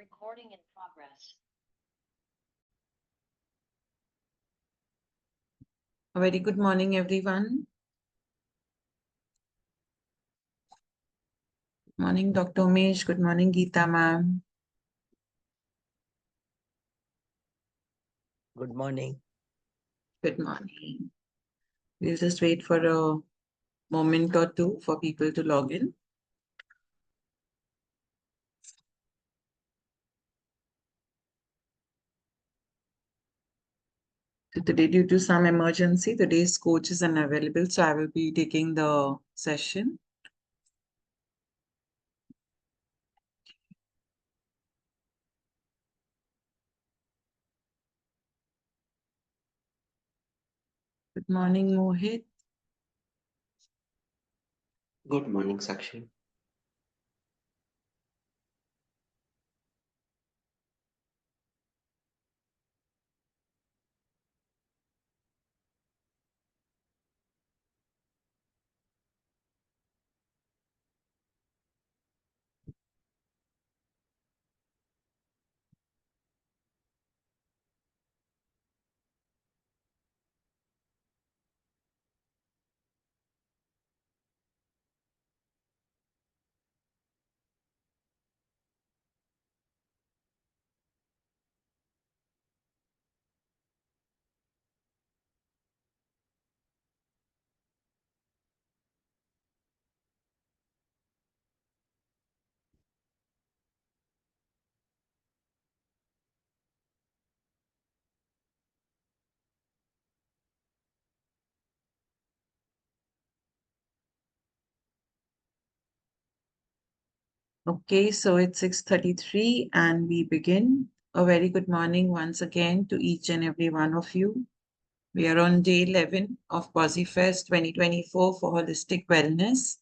Recording in progress. A very good morning, everyone. Morning, Dr. Umesh. Good morning, Geeta ma'am. Good morning. Good morning. We'll just wait for a moment or two for people to log in. So today, due to some emergency, today's coach is unavailable, so I will be taking the session. Good morning, Mohit. Good morning, Sakshi. Okay, so it's 6:33 and we begin. A very good morning once again to each and every one of you. We are on day 11 of PosiFest 2024 for Holistic Wellness.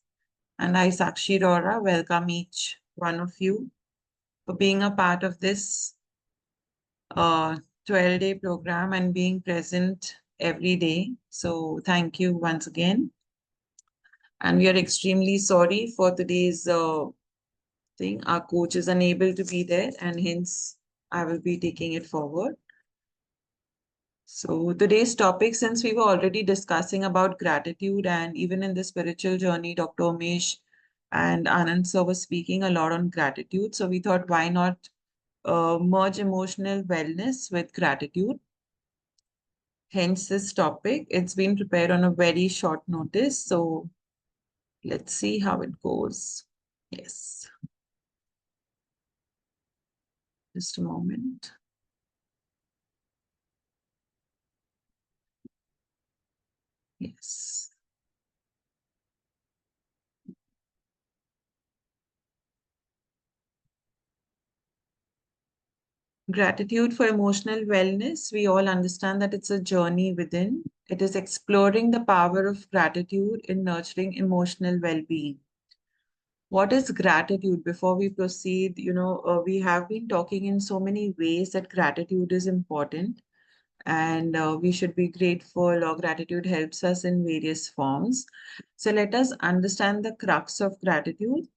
And I, Sakshi Rohra, welcome each one of you for being a part of this 12-day program and being present every day. So thank you once again. And we are extremely sorry for today's thing. Our coach is unable to be there and hence I will be taking it forward. So today's topic, since we were already discussing about gratitude and even in the spiritual journey, Dr. Umesh and Anand sir was speaking a lot on gratitude. So we thought, why not merge emotional wellness with gratitude? Hence this topic. It's been prepared on a very short notice. So let's see how it goes. Yes. Just a moment. Yes. Gratitude for emotional wellness. We all understand that it's a journey within. It is exploring the power of gratitude in nurturing emotional well-being. What is gratitude? Before we proceed, we have been talking in so many ways that gratitude is important and we should be grateful, or gratitude helps us in various forms. So let us understand the crux of gratitude.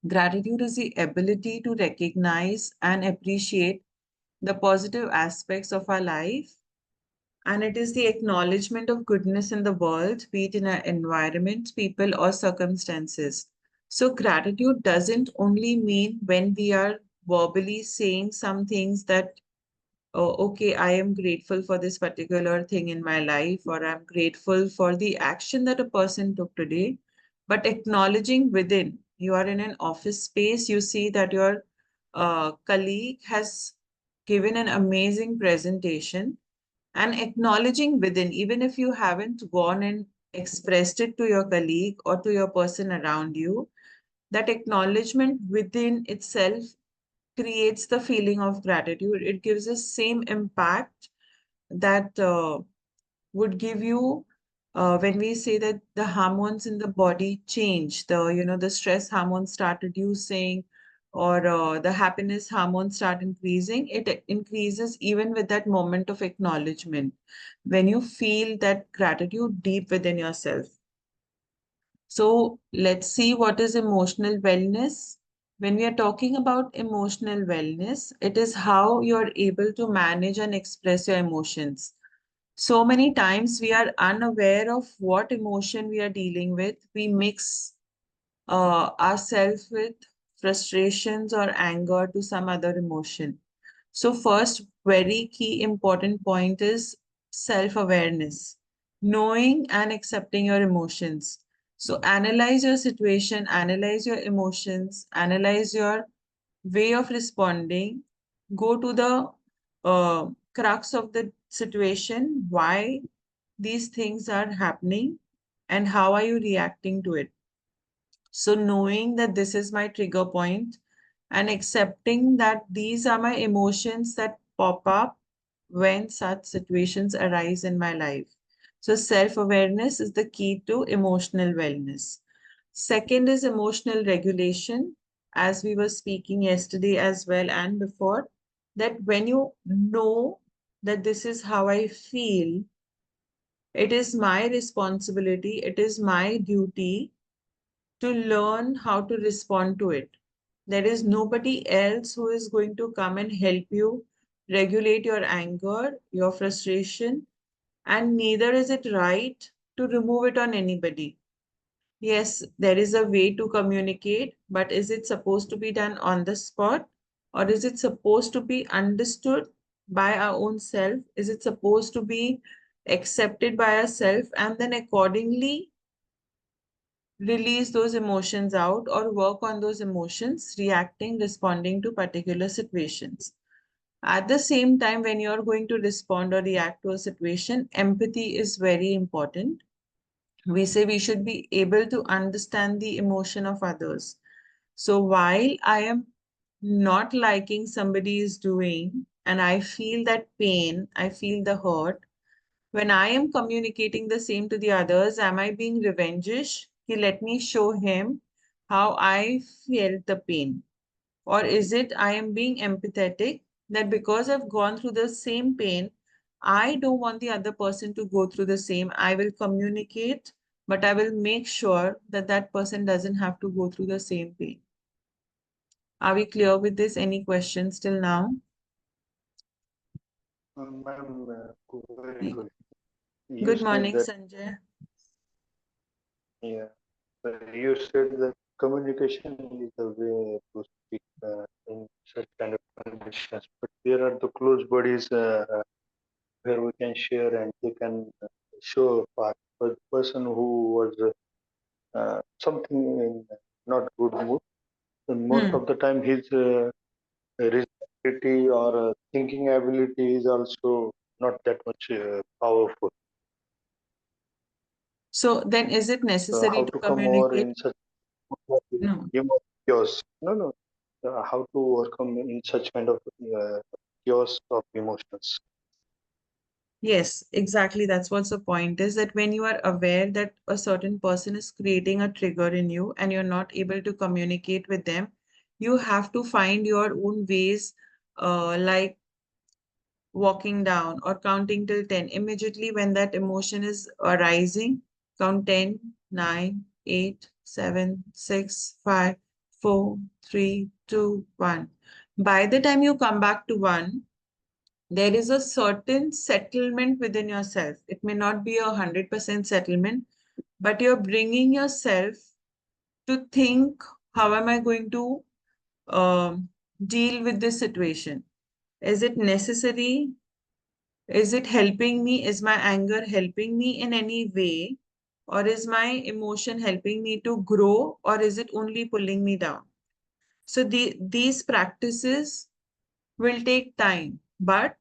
Gratitude is the ability to recognize and appreciate the positive aspects of our life, and it is the acknowledgement of goodness in the world, be it in our environment, people, or circumstances. So gratitude doesn't only mean when we are verbally saying some things that, oh, okay, I am grateful for this particular thing in my life, or I'm grateful for the action that a person took today, but acknowledging within. You are in an office space, you see that your colleague has given an amazing presentation, and acknowledging within, even if you haven't gone and expressed it to your colleague or to your person around you, that acknowledgement within itself creates the feeling of gratitude. It gives the same impact that would give you when we say that the hormones in the body change, the stress hormones start reducing, or the happiness hormones start increasing. It increases even with that moment of acknowledgement when you feel that gratitude deep within yourself. So let's see what is emotional wellness. When we are talking about emotional wellness, it is how you're able to manage and express your emotions. So many times we are unaware of what emotion we are dealing with. We mix ourselves with frustrations or anger to some other emotion. So, first, very key important point is self awareness, knowing and accepting your emotions. So, analyze your situation, analyze your emotions, analyze your way of responding, go to the crux of the situation, why these things are happening, and how are you reacting to it. So, knowing that this is my trigger point and accepting that these are my emotions that pop up when such situations arise in my life. So, self awareness is the key to emotional wellness. Second is emotional regulation, as we were speaking yesterday as well and before, that when you know that this is how I feel, it is my responsibility, it is my duty to learn how to respond to it. There is nobody else who is going to come and help you regulate your anger, your frustration, and neither is it right to remove it on anybody. Yes, there is a way to communicate, but is it supposed to be done on the spot or is it supposed to be understood by our own self? Is it supposed to be accepted by ourselves and then accordingly release those emotions out or work on those emotions, reacting, responding to particular situations. At the same time, when you're going to respond or react to a situation, empathy is very important. We say we should be able to understand the emotion of others. So while I am not liking somebody is doing, and I feel that pain, I feel the hurt, when I am communicating the same to the others, am I being revengish? Let me show him how I felt the pain. Or is it I am being empathetic that because I've gone through the same pain, I don't want the other person to go through the same. I will communicate, but I will make sure that that person doesn't have to go through the same pain. Are we clear with this? Any questions till now? Ma'am, very good. You Good said morning, that, Sanjay. yeah, you said that communication is the way to speak in such kind of conditions. But there are the close buddies where we can share and they can show a path. But the person who was something in not good mood, and most Hmm. of the time his receptivity or thinking ability is also not that much powerful. So then is it So necessary how to to come over communicate? in such No. chaos? No, no. How to overcome in such kind of chaos of emotions? Yes, exactly. That's what's the point is that when you are aware that a certain person is creating a trigger in you and you're not able to communicate with them, you have to find your own ways, like walking down or counting till 10. Immediately when that emotion is arising, count 10, 9, 8, 7, 6, 5, 4, 3, 2, 1. By the time you come back to 1, there is a certain settlement within yourself. It may not be 100% settlement, but you're bringing yourself to think, how am I going to deal with this situation? Is it necessary? Is it helping me? Is my anger helping me in any way? Or is my emotion helping me to grow? Or is it only pulling me down? So these practices will take time, but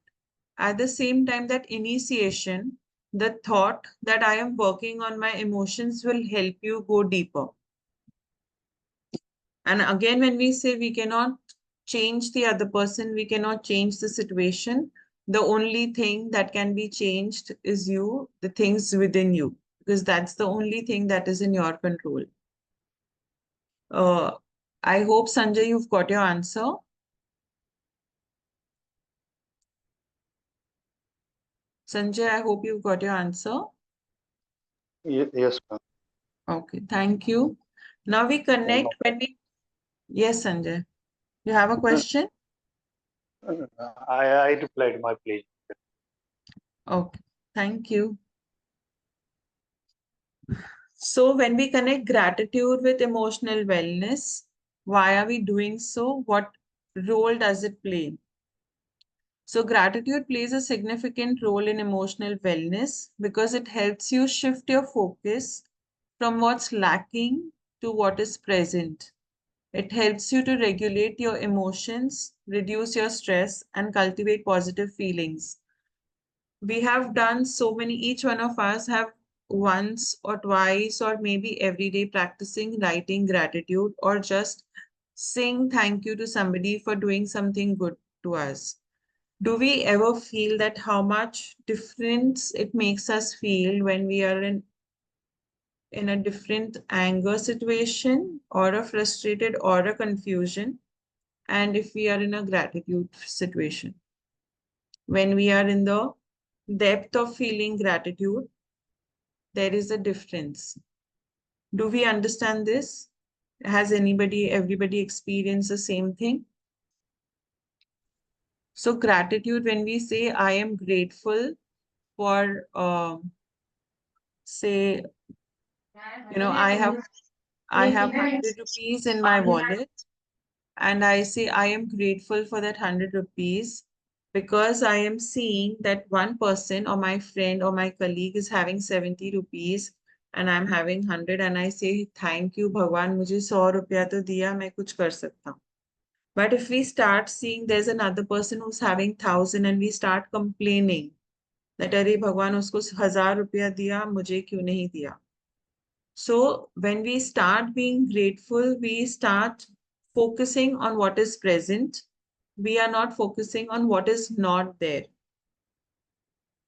at the same time, that initiation, the thought that I am working on my emotions will help you go deeper. And again, when we say we cannot change the other person, we cannot change the situation, the only thing that can be changed is you, the things within you, because that's the only thing that is in your control. Uh, I hope, Sanjay, you've got your answer. Sanjay, I hope you've got your answer. Yes, ma'am. Okay, thank you. Now we And connect when we Yes, Sanjay. You have a Uh, question? I replied my pleasure. Okay. Thank you. So when we connect gratitude with emotional wellness, why are we doing so? What role does it play? So gratitude plays a significant role in emotional wellness because it helps you shift your focus from what's lacking to what is present. It helps you to regulate your emotions, reduce your stress, and cultivate positive feelings. We have done so many, each one of us have once or twice or maybe every day practicing writing gratitude or just saying thank you to somebody for doing something good to us. Do we ever feel that how much difference it makes us feel when we are in a different anger situation or a frustrated or a confusion, and if we are in a gratitude situation? When we are in the depth of feeling gratitude, there is a difference. Do we understand this? Has everybody experienced the same thing? So gratitude, when we say I am grateful for, say, I have 100 rupees in my wallet, and I say I am grateful for that 100 rupees because I am seeing that one person or my friend or my colleague is having 70 rupees and I'm having 100, and I say thank you भगवान, मुझे 100 रुपया तो दिया, मैं कुछ कर सकता हूँ. But if we start seeing there's another person who's having 1,000 and we start complaining that अरे भगवान उसको 1,000 रुपया दिया, मुझे क्यों नहीं दिया? So when we start being grateful, we start focusing on what is present. We are not focusing on what is not there.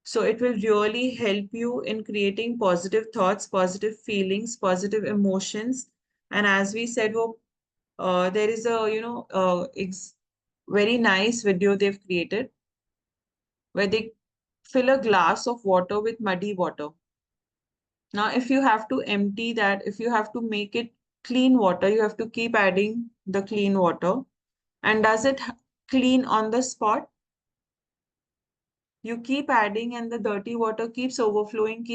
So it will really help you in creating positive thoughts, positive feelings, positive emotions. And as we said, there is a very nice video they've created where they fill a glass of water with muddy water. Now, if you have to empty that, if you have to make it clean water, you have to keep adding the clean water. And does it clean on the spot? You keep adding and the dirty water keeps overflowing,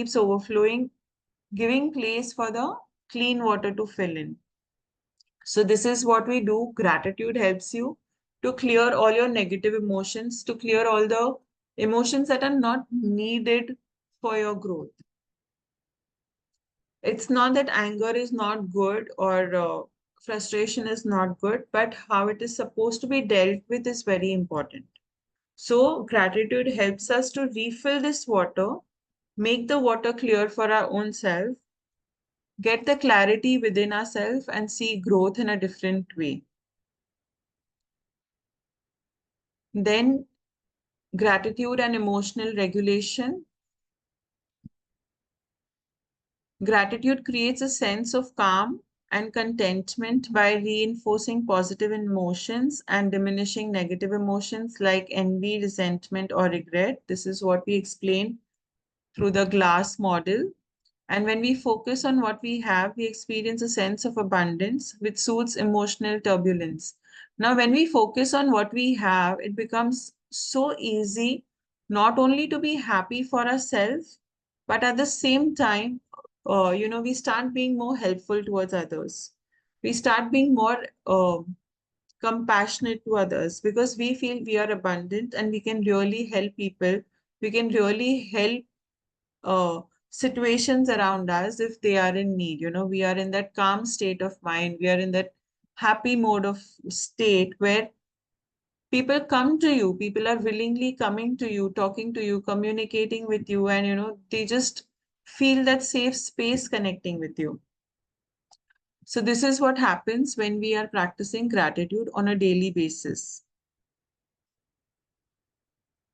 giving place for the clean water to fill in. So this is what we do. Gratitude helps you to clear all your negative emotions, to clear all the emotions that are not needed for your growth. It's not that anger is not good or frustration is not good, but how it is supposed to be dealt with is very important. So gratitude helps us to refill this water, make the water clear for our own self, get the clarity within ourselves, and see growth in a different way. Then gratitude and emotional regulation. Gratitude creates a sense of calm and contentment by reinforcing positive emotions and diminishing negative emotions like envy, resentment, or regret. This is what we explain through the glass model. And when we focus on what we have, we experience a sense of abundance, which soothes emotional turbulence. Now, when we focus on what we have, it becomes so easy not only to be happy for ourselves, but at the same time, we start being more helpful towards others. We start being more compassionate to others because we feel we are abundant and we can really help people. We can really help situations around us if they are in need. We are in that calm state of mind. We are in that happy mode of state where people come to you. People are willingly coming to you, talking to you, communicating with you, and they just feel that safe space connecting with you. So this is what happens when we are practicing gratitude on a daily basis.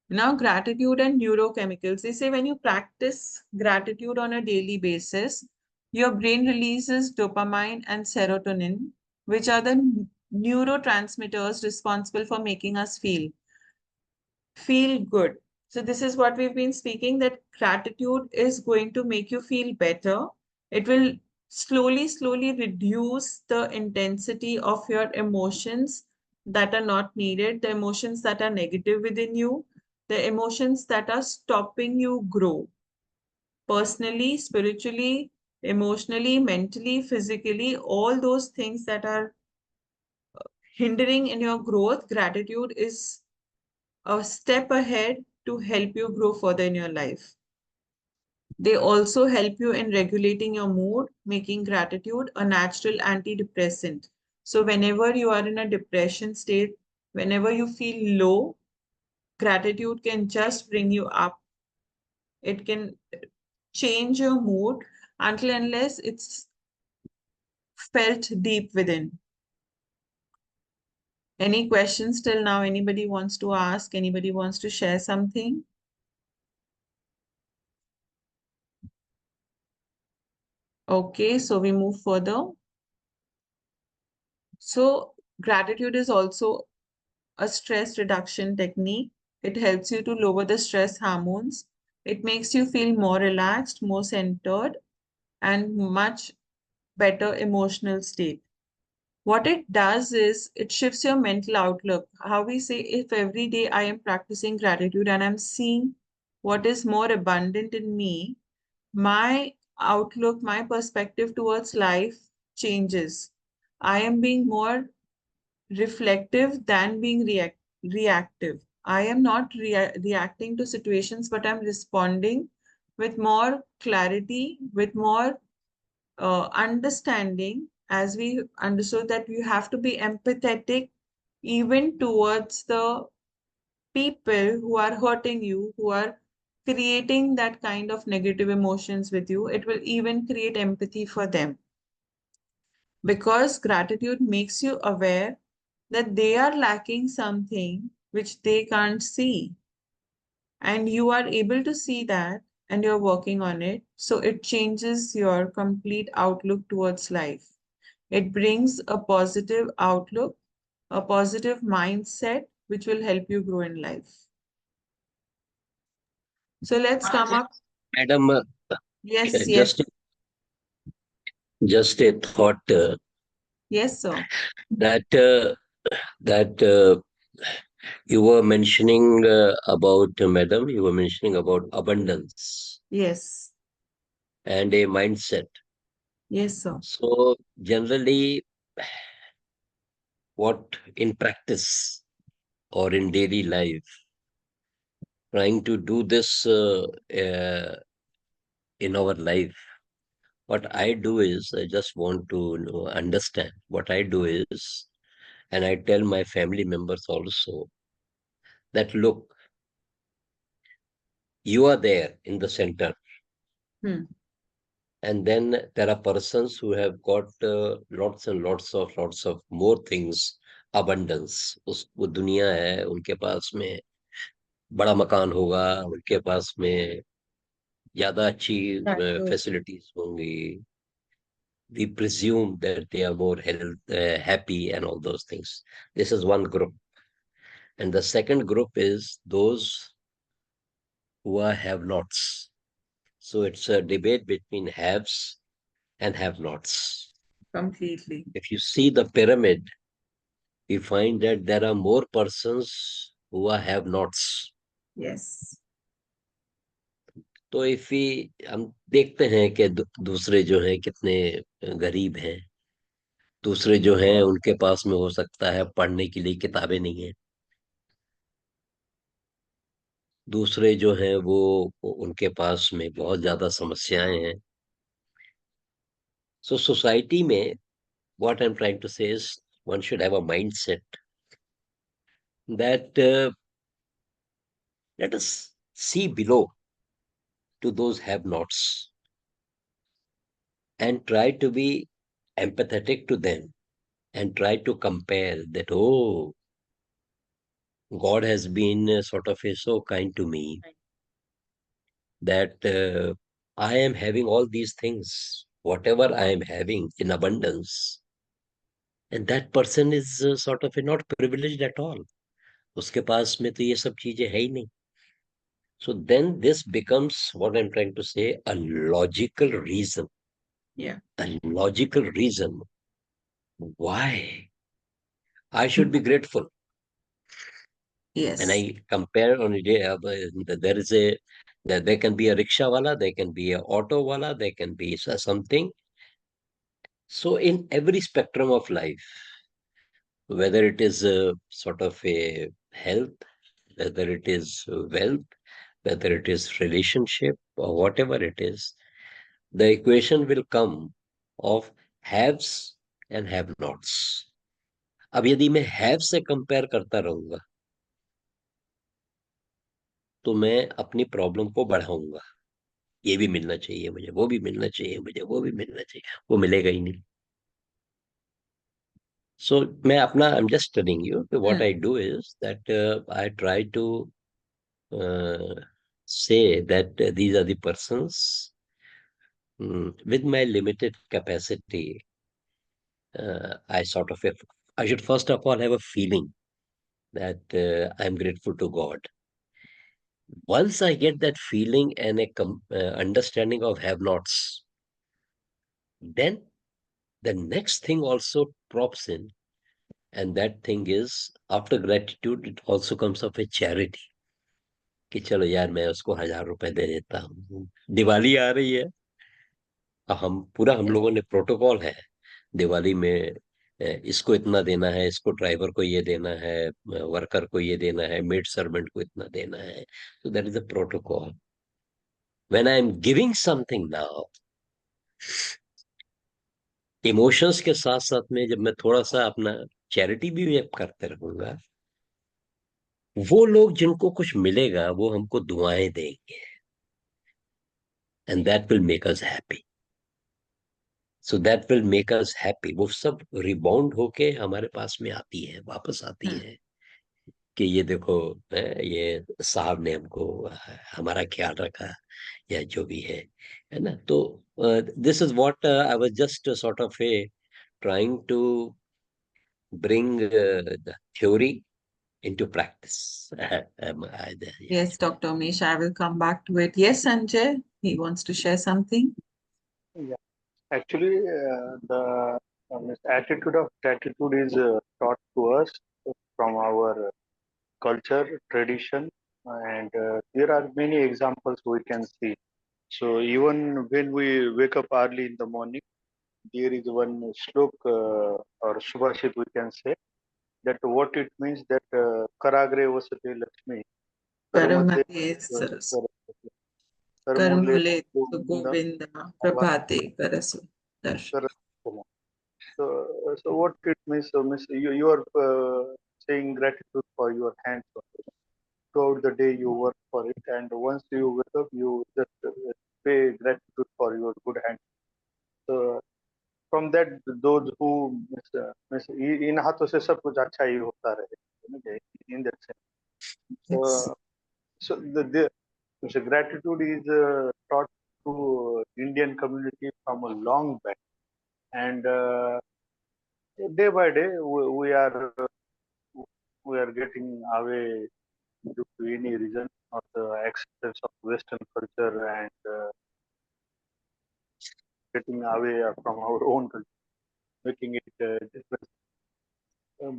Now, gratitude and neurochemicals. They say when you practice gratitude on a daily basis, your brain releases dopamine and serotonin, which are the neurotransmitters responsible for making us feel good. So this is what we've been speaking, that gratitude is going to make you feel better. It will slowly reduce the intensity of your emotions that are not needed, the emotions that are negative within you, the emotions that are stopping you grow personally, spiritually, emotionally, mentally, physically, all those things that are hindering in your growth. Gratitude is a step ahead to help you grow further in your life. They also help you in regulating your mood, making gratitude a natural antidepressant. So, whenever you are in a depression state, whenever you feel low, gratitude can just bring you up. It can change your mood until unless it's felt deep within. Any questions till now? Anybody wants to ask? Anybody wants to share something? Okay, so we move further. So, gratitude is also a stress reduction technique. It helps you to lower the stress hormones. It makes you feel more relaxed, more centered, and much better emotional state. What it does is it shifts your mental outlook. How we say, if every day I am practicing gratitude and I'm seeing what is more abundant in me, my outlook, my perspective towards life changes. I am being more reflective than being reactive. I am not reacting to situations, but I'm responding with more clarity, with more understanding, as we understood that you have to be empathetic even towards the people who are hurting you, who are creating that kind of negative emotions with you. It will even create empathy for them because gratitude makes you aware that they are lacking something which they can't see. And you are able to see that and you're working on it. So it changes your complete outlook towards life. It brings a positive outlook, a positive mindset, which will help you grow in life. So let's come up. Madam, Yes, just yes, just a thought yes, sir. that you were mentioning about madam, you were mentioning about abundance Yes, and a mindset. yes, sir. So generally, what in practice or in daily life, trying to do this in our life, what I do is I just want to understand what I do is, and I tell my family members also that look, you are there in the center, Hmm. and then there are persons who have got lots and lots of more things, abundance, उस वो दुनिया है उनके पास में, बड़ा मकान होगा उनके पास में, ज्यादा अच्छी That too. फैसिलिटीज होंगी, we presume that they are more happy and all those things. This is one group, and the second group is those who are have-nots. So it's a debate between haves and have-nots. Completely. If you see the pyramid, we find that there are more persons who are have-nots. Yes. तो if हम देखते हैं कि दूसरे जो हैं कितने गरीब हैं, दूसरे जो हैं उनके पास में हो सकता है पढ़ने के लिए किताबें नहीं है, दूसरे जो हैं वो उनके पास में बहुत ज्यादा समस्याएं हैं. सो सोसाइटी में what I'm trying to say is one should have a mindset that let us see below to those have-nots and try to be empathetic to them and try to compare that, oh, God has been sort of so kind to me that I am having all these things, whatever I am having in abundance, and that person is sort of not privileged at all. उसके पास में तो ये सब चीजें है ही नहीं. So then this becomes what I'm trying to say, a logical reason Yeah. a logical reason why I should be grateful. When Yes. I compare on a day, there can be a rickshaw wala, there can be a auto wala, there can be something. So in every spectrum of life, whether it is a sort of a health, whether it is wealth, whether it is relationship or whatever it is, the equation will come of haves and have nots. अब यदि मैं have से compare करता रहूंगा तो मैं अपनी problem को बढ़ाऊंगा. ये भी मिलना चाहिए मुझे, वो भी मिलना चाहिए मुझे, वो भी मिलना चाहिए, वो मिलेगा ही नहीं. So मैं अपना I'm just telling you what I do is that I try to uh, say that these are the persons with my limited capacity. I sort of I should first of all have a feeling that I'm grateful to God. Once I get that feeling and a understanding of have-nots, then the next thing also props in, and that thing is after gratitude, it also comes of a charity. कि चलो यार मैं उसको 1,000 रुपए दे देता हूँ. दिवाली आ रही है, हम Yes. लोगों ने प्रोटोकॉल है दिवाली में. इसको इतना देना है, इसको ड्राइवर को ये देना है, वर्कर को ये देना है, मेड सर्वेंट को इतना देना है. So that is the protocol. When I am giving something now, emotions के साथ साथ में जब मैं थोड़ा सा अपना चैरिटी भी व्यक्त करते रहूंगा, वो लोग जिनको कुछ मिलेगा वो हमको दुआएं देंगे, and that will make us happy. So that will make us happy. वो सब रिबाउंड होके हमारे पास में आती है, वापस आती है कि ये देखो, ये साहब ने हमको हमारा ख्याल रखा या जो भी है ना. तो this is what I was just sort of A trying to bring the theory into practice. Yeah. Yes, Dr. Umesh, I will come back to it. Yes, Sanjay, he wants to share something. Yeah. Actually, the this attitude of gratitude is taught to us from our culture, tradition, and there are many examples we can see. So even when we wake up early in the morning, there is one slok or subhashit we can say that what it means that karagre vasate lakshmi karmade Paramade Saras. karmule Karmule govinda Govinda Prabhate Karasu Darshan. Karasuma. So what it means, means you are saying gratitude for your hands throughout the day. You work for it, and once you wake up, you just pay gratitude for your good hands. So from that, those who means इन हाथों से सब कुछ अच्छा ही होता रहे. In that sense, Yes. so so gratitude is taught to Indian community from a long back, and day by day we are getting away due to any reason or the acceptance of Western culture and getting away from our own culture, making it different.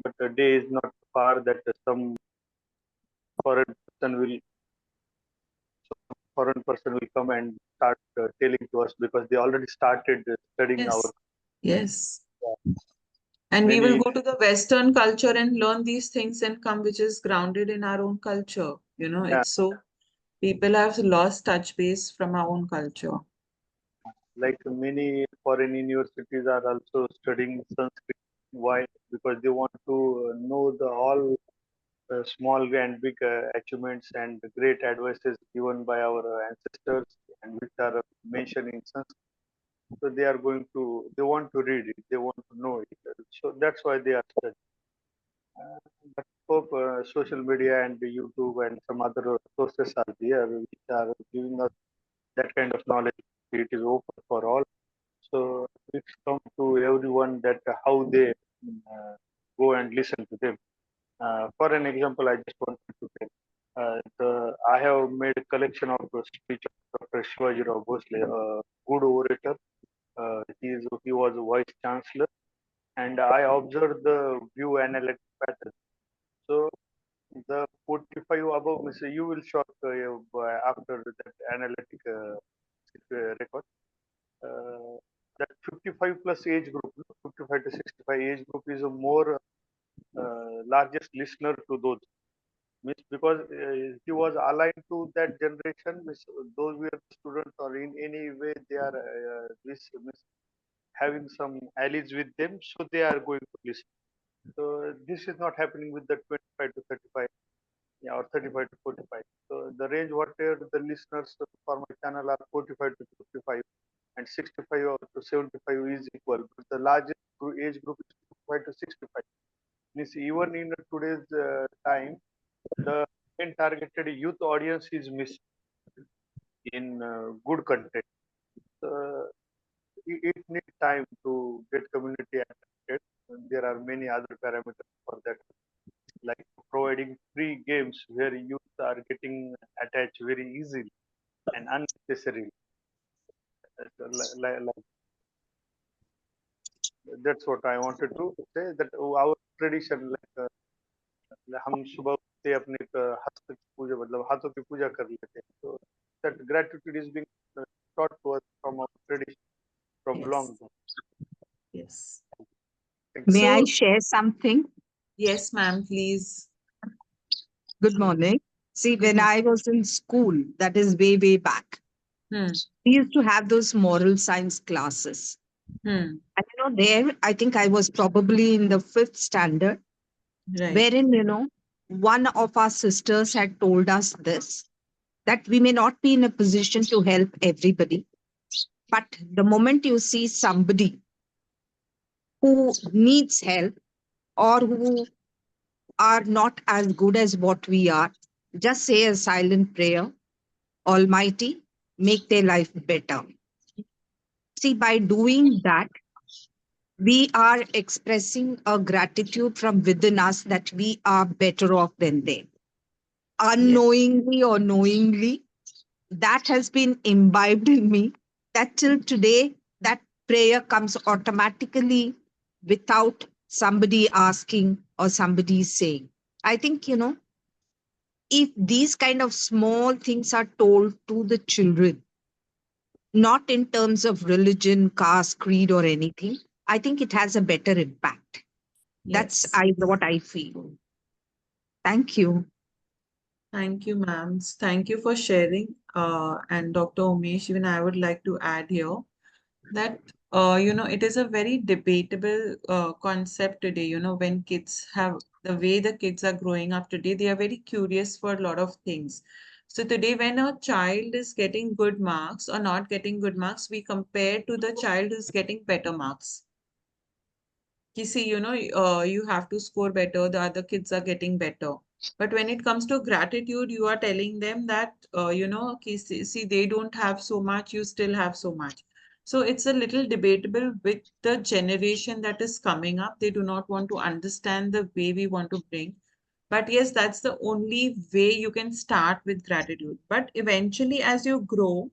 But the day is not far that some foreign person will come and start telling to us because they already started studying our Yes. Yes. uh, And we will many. go to the Western culture and learn these things and come, which is grounded in our own culture. Yeah, It's so people have lost touch base from our own culture. like many foreign universities are also studying Sanskrit. Why? Because they want to know the all small and big achievements and great advices given by our ancestors and which are mentioned in Sanskrit. So they want to read it, they want to know it. So that's why they are studying. But hope social media and YouTube and some other sources are there which are giving us that kind of knowledge. It is open for all. So it's come to everyone that how they go and listen to them. For an example, I just wanted to tell. I have made a collection of speech of Dr. Shivaji Rao Bhosle, a good orator, He was a vice chancellor, and I observed the view analytic pattern. So the 45 above, means you will shock after that analytic record. Uh, that 55 plus age group, 55 to 65 age group is a more largest listener to those. Means because he was aligned to that generation, means those were the students or in any way they are this means having some allies with them, so they are going to listen. So this is not happening with the 25 to 35, yeah, or 35 to 45. So the range whatever the listeners for my channel are 45 to 55, and 65 or to 75 is equal. But the largest age group is 55 to 65. Means even in today's time, the main targeted youth audience is missed in good content. Uh, it needs time to get community attracted. There are many other parameters for that, like providing free games where youth are getting attached very easily and unnecessarily. So, that's what I wanted to say. That our tradition, like हम सुबह उठते अपने हस्त की पूजा मतलब हाथों की पूजा कर लेते हैं. So that gratitude is being taught to us from our tradition from long Yes. ago. Yes. Thank you. May I So, share something? yes, ma'am, please. Good morning. See, Good when morning. I was in school, that is way, way back, Hmm. we used to have those moral science classes. Hmm. And there, I think I was probably in the fifth standard, Right. wherein, one of our sisters had told us this, that we may not be in a position to help everybody, but the moment you see somebody who needs help or who are not as good as what we are, just say a silent prayer, Almighty, make their life better. See, by doing that, we are expressing a gratitude from within us that we are better off than them. Yes. Unknowingly or knowingly, that has been imbibed in me that till today, that prayer comes automatically without somebody asking or somebody saying. I think, if these kind of small things are told to the children, not in terms of religion, caste, creed, or anything, I think it has a better impact. That's Yes. what I feel. Thank you. Thank you, ma'am. Thank you for sharing. And Dr. Umesh, even I would like to add here that it is a very debatable concept today. When kids have the way the kids are growing up today, they are very curious for a lot of things. So today, when a child is getting good marks or not getting good marks, we compare to the child who's getting better marks. You see, you have to score better, the other kids are getting better. But when it comes to gratitude, you are telling them that, see, they don't have so much, you still have so much. So it's a little debatable with the generation that is coming up. They do not want to understand the way we want to bring. But yes, that's the only way you can start with gratitude. But eventually, as you grow,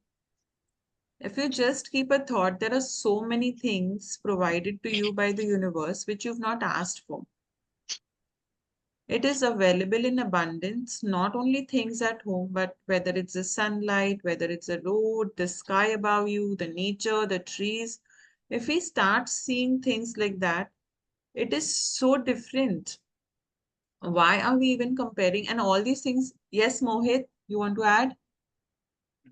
if you just keep a thought, there are so many things provided to you by the universe which you've not asked for. It is available in abundance, not only things at home, but whether it's the sunlight, whether it's a road, the sky above you, the nature, the trees. If we start seeing things like that, it is so different. Why are we even comparing? And all these things. Yes, Mohit, you want to add?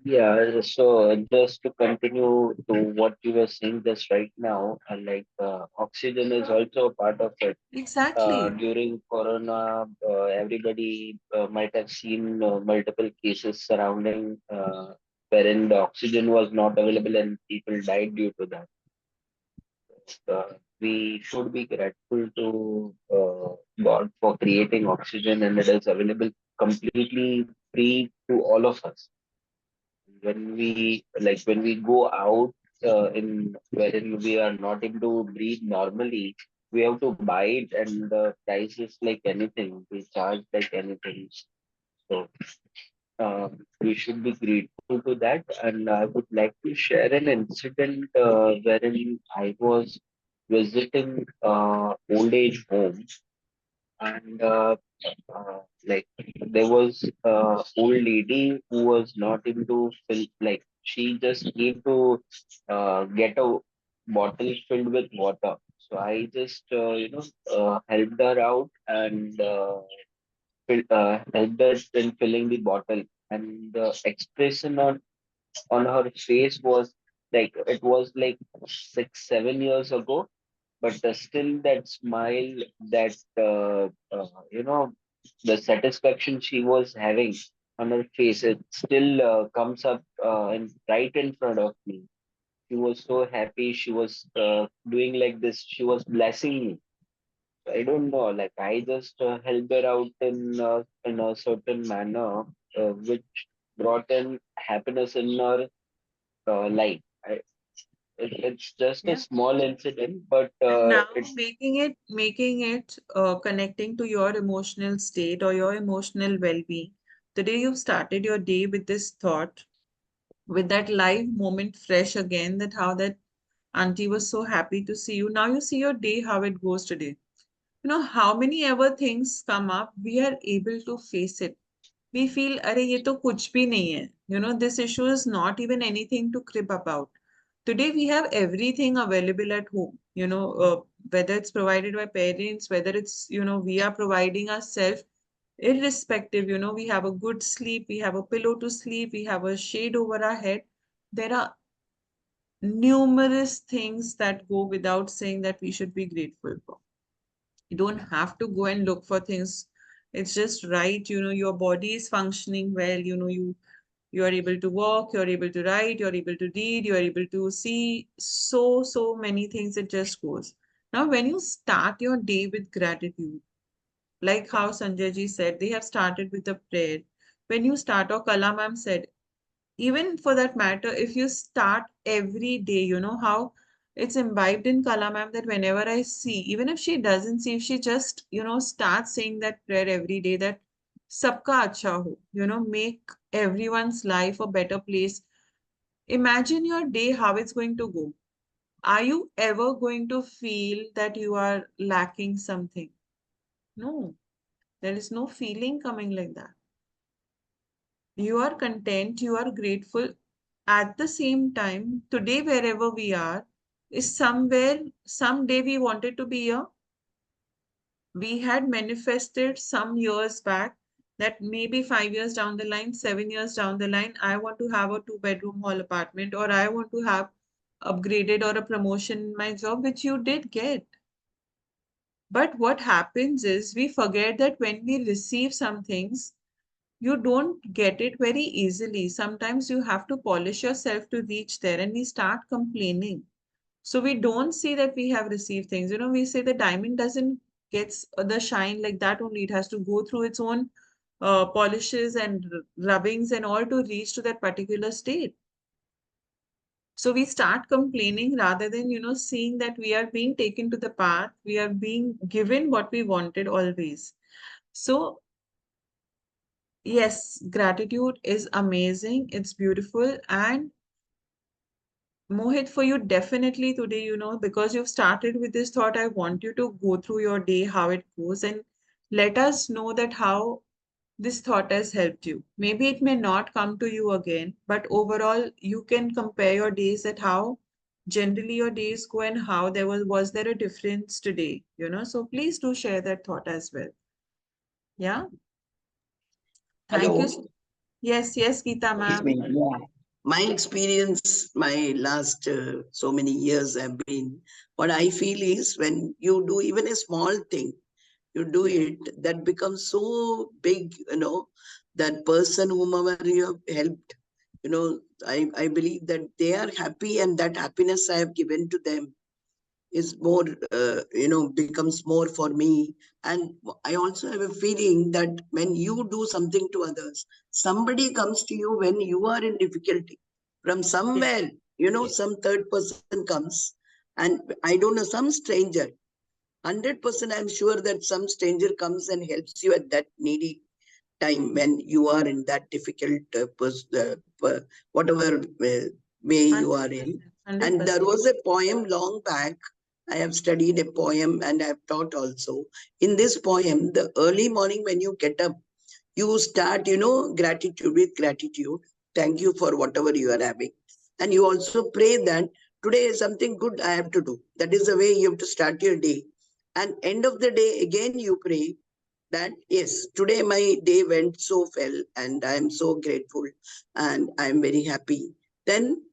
Yeah, so just to continue to what you were saying just right now, oxygen is also a part of it. Exactly. During Corona, everybody might have seen multiple cases surrounding wherein the oxygen was not available and people died due to that. We should be grateful to God for creating oxygen and it is available completely free to all of us. When we go out in wherein we are not able to breathe normally, we have to buy it and the price is like anything. We charge like anything. So we should be grateful into that, and I would like to share an incident wherein I was visiting old age home, and like there was a old lady who was not into like she just came to get a bottle filled with water. So I just helped her out and helped her in filling the bottle, and the expression on her face was like it was like 6 7 years ago, but still that smile, that the satisfaction she was having on her face, it still comes up right in front of me. She was so happy. She was doing like this. She was blessing me. I don't know, like I just helped her out in a certain manner, which brought in happiness in her life. It's just a Yeah. small incident, but And now it making it connecting to your emotional state or your emotional well-being. Today you've started your day with this thought, with that live moment fresh again, that how that auntie was so happy to see you. Now you see your day, how it goes today. You know, how many ever things come up, we are able to face it. We feel, अरे ये तो कुछ भी नहीं है. You know, this issue is not even anything to crib about. Today we have everything available at home. Whether it's provided by parents, whether it's, we are providing ourselves, irrespective, we have a good sleep, we have a pillow to sleep, we have a shade over our head. There are numerous things that go without saying that we should be grateful for. You don't have to go and look for things. It's just right, your body is functioning well, you are able to walk, you're able to write, you're able to read, you're able to see so many things. It just goes. Now, when you start your day with gratitude, like how Sanjay ji said, they have started with a prayer. When you start, or Kala ma'am said, even for that matter, if you start every day, you know how it's imbibed in Kala ma'am that whenever I see, even if she doesn't see, if she just, starts saying that prayer every day, that sabka acha ho, make everyone's life a better place. Imagine your day, how it's going to go. Are you ever going to feel that you are lacking something? No, there is no feeling coming like that. You are content, you are grateful. At the same time, today, wherever we are, is somewhere, someday we wanted to be here. We had manifested some years back that maybe 5 years down the line, 7 years down the line, I want to have a two-bedroom hall apartment, or I want to have upgraded or a promotion in my job, which you did get. But what happens is we forget that when we receive some things, you don't get it very easily. Sometimes you have to polish yourself to reach there, and we start complaining. So we don't see that we have received things. We say the diamond doesn't get the shine like that only. It has to go through its own polishes and rubbings and all to reach to that particular state. So we start complaining rather than, seeing that we are being taken to the path. We are being given what we wanted always. So yes, gratitude is amazing. It's beautiful. And Mohit, for you, definitely today, because you've started with this thought, I want you to go through your day, how it goes, and let us know that how this thought has helped you. Maybe it may not come to you again, but overall, you can compare your days at how generally your days go and how was there a difference today, So please do share that thought as well. Yeah. Thank you. Hello. Yes, Geeta It's ma'am. me. Yeah. My experience, my last so many years have been, what I feel is when you do even a small thing, you do it, that becomes so big, that person whomever you have helped, I believe that they are happy and that happiness I have given to them is more, becomes more for me. And I also have a feeling that when you do something to others, somebody comes to you when you are in difficulty. From somewhere, some third person comes, and I don't know, some stranger. 100% I'm sure that some stranger comes and helps you at that needy time when you are in that difficult whatever way you are in. 100%. And there 100%. was a poem long back. I have studied a poem and I have taught also. In this poem, the early morning when you get up, you start, gratitude with gratitude. Thank you for whatever you are having. And you also pray that today is something good I have to do. That is the way you have to start your day. And end of the day, again, you pray that, yes, today my day went so well and I am so grateful and I am very happy. Then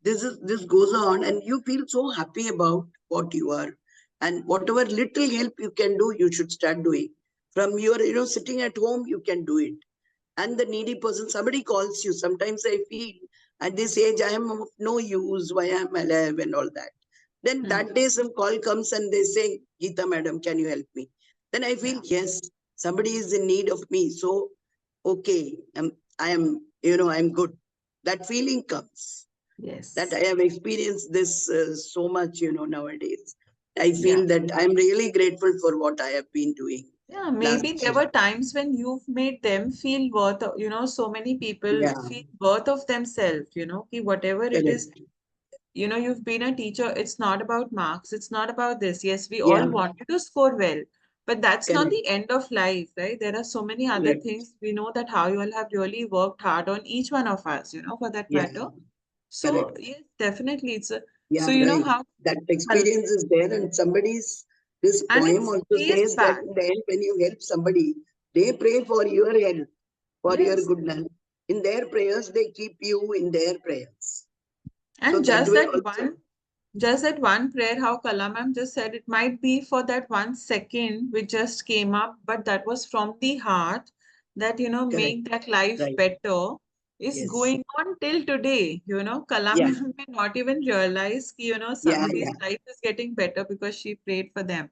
this goes on and you feel so happy about what you are. And whatever little help you can do, you should start doing. From your, sitting at home, you can do it. And the needy person, somebody calls you. Sometimes I feel at this age, I am of no use, why I am alive and all that. Then that day some call comes and they say, Geeta madam, can you help me? Then I feel, yes, somebody is in need of me. So, okay, I am, I'm good. That feeling comes. That Yes. I have experienced this so much, nowadays. I Yeah. feel that I'm really grateful for what I have been doing Yeah, last maybe there year. were times when you've made them feel worth, so many people Yeah, feel worth of themselves, ki whatever it is, correct. you've been a teacher, it's not about marks, it's not about this. Yes, we all Yeah, want you to score well, but that's not correct, the end of life, right? There are so many other correct. things. We know that how you all have really worked hard on each one of us, for that Yeah, matter. So, correct. yes, definitely. So, Yeah, right. how, That Kal- experience is there, and this and it poem also stays says that back. in the end, when you help somebody, they pray for your help, for your Yes. goodness. In their prayers, they keep you in their prayers. So And that just way that also, one Just that one prayer, how Kala ma'am just said, it might be for that 1 second which just came up, but that was from the heart that, correct, make that life right. better is Yes. going on till today. Kala Yeah, ma'am may not even realize, yeah, somebody's yeah. life is getting better because she prayed for them.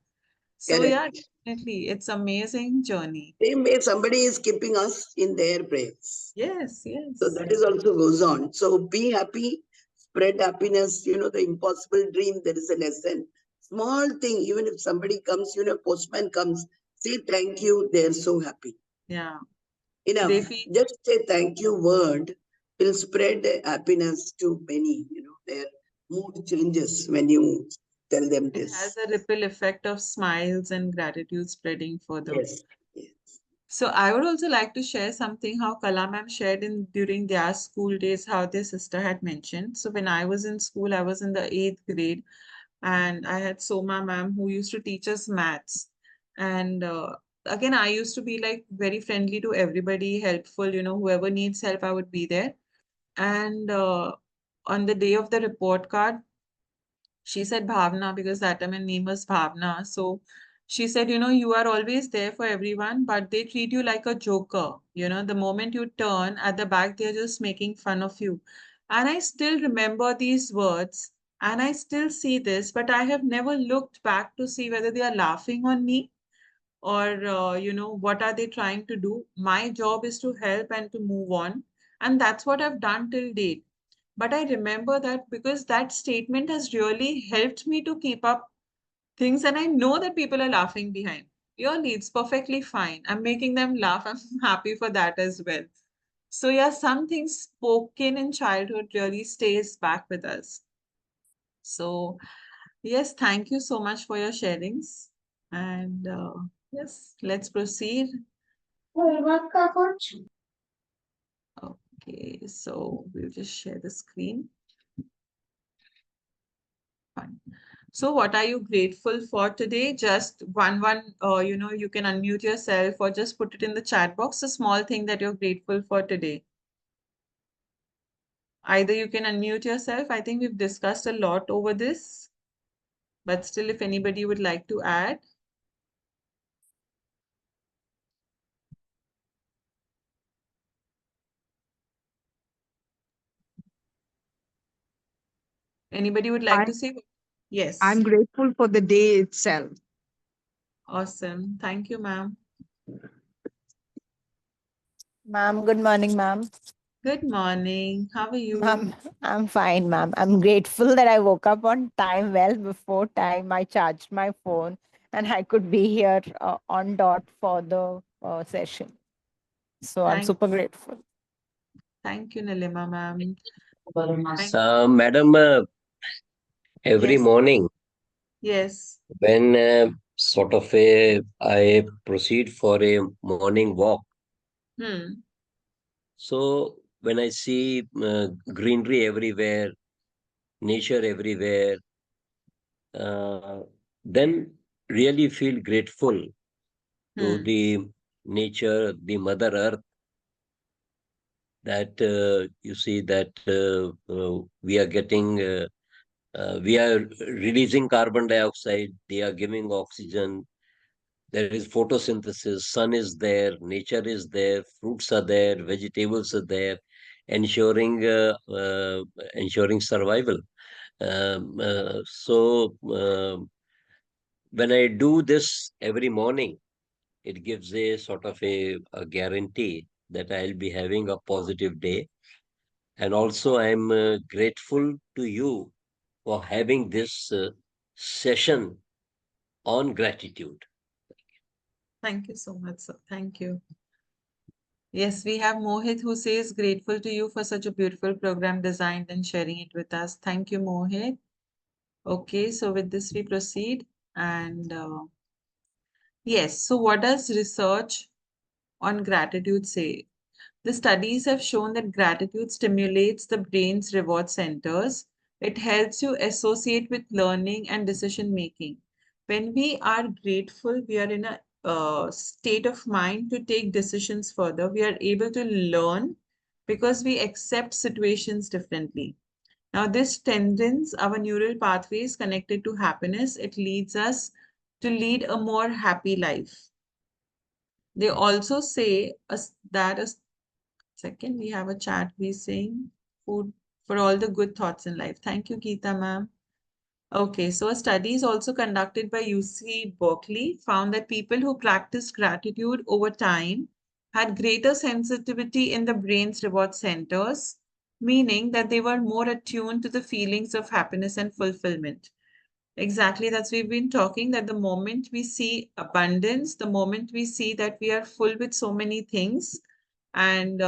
So, yeah, Correct. definitely. It's amazing journey. Same way somebody is keeping us in their prayers. Yes, So yes. that is also goes on. So be happy, spread happiness, the impossible dream, there is a lesson. Small thing, even if somebody comes, postman comes, say thank you, they're so happy. Yeah. They Enough. feel Just say thank you word will spread happiness to many, their mood changes when you tell them it has this. a ripple effect of smiles and gratitude spreading further. Yes. Yes. So I would also like to share something how Kala ma'am shared in during their school days, how their sister had mentioned. So when I was in school, I was in the 8th grade, and I had Soma ma'am who used to teach us maths. And again, I used to be like very friendly to everybody, helpful, whoever needs help, I would be there. And on the day of the report card, she said Bhavna because that time my name was Bhavna. So she said, you are always there for everyone, but they treat you like a joker. The moment you turn at the back, they're just making fun of you. And I still remember these words and I still see this, but I have never looked back to see whether they are laughing on me or, what are they trying to do. My job is to help and to move on. And that's what I've done till date. But I remember that because that statement has really helped me to keep up things. And I know that people are laughing behind. Really, it's perfectly fine. I'm making them laugh. I'm happy for that as well. So, yeah, some things spoken in childhood really stays back with us. So, yes, thank you so much for your sharings. And yes, let's proceed. Okay, so we'll just share the screen. Fine. So what are you grateful for today? Just you can unmute yourself or just put it in the chat box, a small thing that you're grateful for today. Either you can unmute yourself. I think we've discussed a lot over this, but still, if anybody would like to add. Anybody would like I, to say? Yes. I'm grateful for the day itself. Awesome. Thank you, ma'am. Ma'am, good morning, ma'am. Good morning. How are you? Ma'am, I'm fine, ma'am. I'm grateful that I woke up on time, well before time. I charged my phone and I could be here on dot for the session. So I'm Thank super grateful. Thank you, Nilima ma'am. Madam, every Yes, morning yes. when I proceed for a morning walk, Hmm. so when I see greenery everywhere, nature everywhere, uh, then really feel grateful to Hmm. the nature, the Mother Earth, that you see that we are releasing carbon dioxide, they are giving oxygen. There is photosynthesis, sun is there, nature is there, fruits are there, vegetables are there, ensuring ensuring survival. When I do this every morning, it gives a sort of a guarantee that I'll be having a positive day. And also, I'm grateful to you for having this session on gratitude. Thank you so much, sir. Thank you. Yes, we have Mohit who says, grateful to you for such a beautiful program designed and sharing it with us. Thank you, Mohit. Okay, so with this we proceed. And yes, so what does research on gratitude say? The studies have shown that gratitude stimulates the brain's reward centers. It helps you associate with learning and decision making. When we are grateful, we are in a state of mind to take decisions further. We are able to learn because we accept situations differently. Now, this strengthens our neural pathways connected to happiness. It leads us to lead a more happy life. They also say that a second, we have a chat. We saying food for all the good thoughts in life. Thank you, Geeta ma'am. Okay, so a study is also conducted by UC Berkeley found that people who practiced gratitude over time had greater sensitivity in the brain's reward centers, meaning that they were more attuned to the feelings of happiness and fulfillment. Exactly, that's we've been talking that the moment we see abundance, the moment we see that we are full with so many things and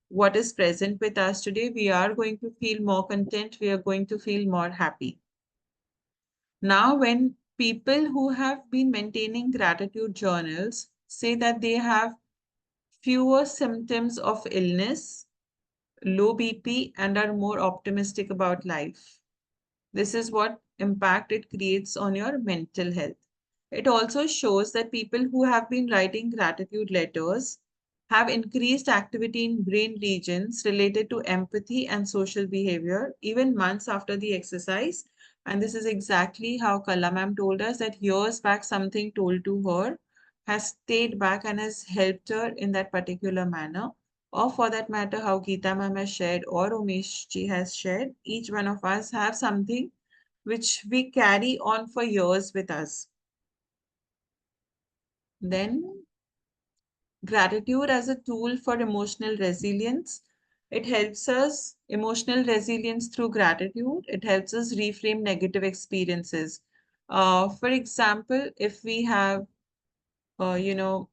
what is present with us today, we are going to feel more content, we are going to feel more happy. Now, when people who have been maintaining gratitude journals say that they have fewer symptoms of illness, low BP, and are more optimistic about life. This is what impact it creates on your mental health. It also shows that people who have been writing gratitude letters have increased activity in brain regions related to empathy and social behavior, even months after the exercise. And this is exactly how Kala ma'am told us that years back, something told to her has stayed back and has helped her in that particular manner. Or for that matter, how Geeta ma'am has shared or Umesh ji has shared, each one of us have something which we carry on for years with us. Then gratitude as a tool for emotional resilience. It helps us emotional resilience through gratitude. It helps us reframe negative experiences. For example, if we have, you know,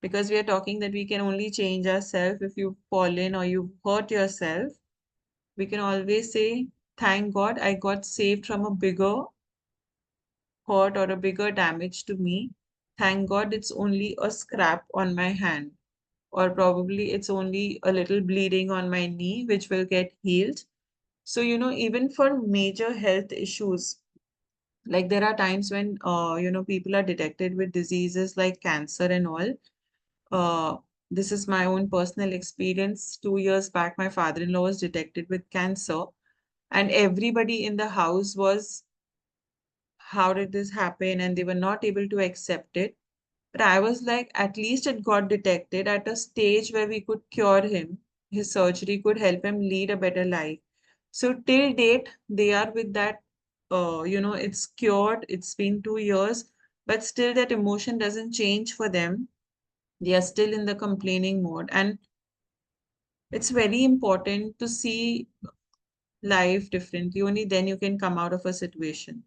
because we are talking that we can only change ourselves if you've fallen or you've hurt yourself, we can always say, thank God I got saved from a bigger hurt or a bigger damage to me. Thank God it's only a scrap on my hand, or probably it's only a little bleeding on my knee, which will get healed. So, even for major health issues, like there are times when, people are detected with diseases like cancer and all. Uh, this is my own personal experience. 2 years back, my father-in-law was detected with cancer, and everybody in the house was, how did this happen? And they were not able to accept it. But I was like, at least it got detected at a stage where we could cure him. His surgery could help him lead a better life. So till date, they are with that, it's cured. It's been 2 years, but still that emotion doesn't change for them. They are still in the complaining mode. And it's very important to see life differently. Only then you can come out of a situation.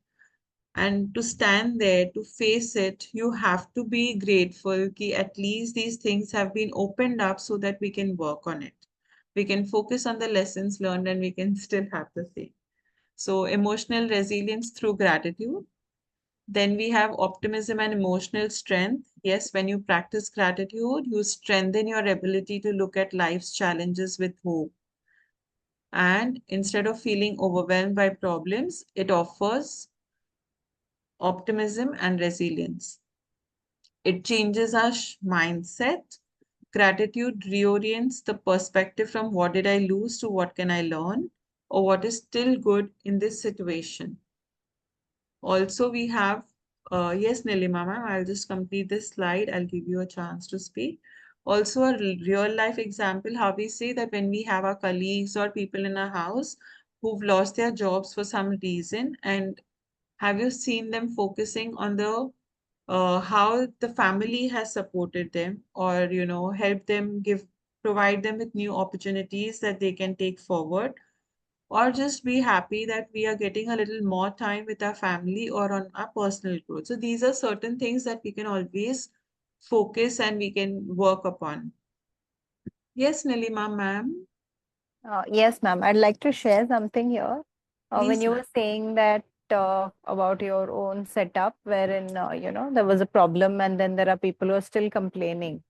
And to stand there, to face it, you have to be grateful that at least these things have been opened up so that we can work on it. We can focus on the lessons learned and we can still have the same. So, emotional resilience through gratitude. Then we have optimism and emotional strength. Yes, when you practice gratitude, you strengthen your ability to look at life's challenges with hope. And instead of feeling overwhelmed by problems, it offers optimism and resilience. It changes our mindset. Gratitude reorients the perspective from what did I lose to what can I learn or what is still good in this situation. Also, we have, yes, Nilima ma'am, I'll just complete this slide. I'll give you a chance to speak. Also, a real life example, how we say that when we have our colleagues or people in our house who've lost their jobs for some reason, and have you seen them focusing on the how the family has supported them or help them provide them with new opportunities that they can take forward, or just be happy that we are getting a little more time with our family or on our personal growth. So these are certain things that we can always focus and we can work upon. Yes, Nilima ma'am. Yes, ma'am. I'd like to share something here. When Please, you ma'am. were saying that about your own setup, wherein there was a problem, and then there are people who are still complaining.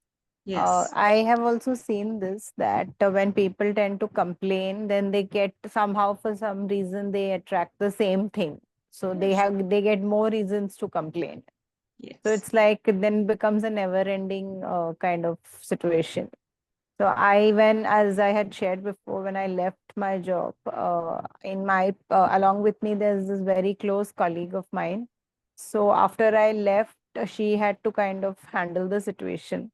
Yes. I have also seen this that when people tend to complain, then they get somehow for some reason they attract the same thing. So they get more reasons to complain. So Yes. it's like then becomes a never-ending kind of situation. So as I had shared before, when I left my job, along with me, there's this very close colleague of mine. So after I left, she had to kind of handle the situation.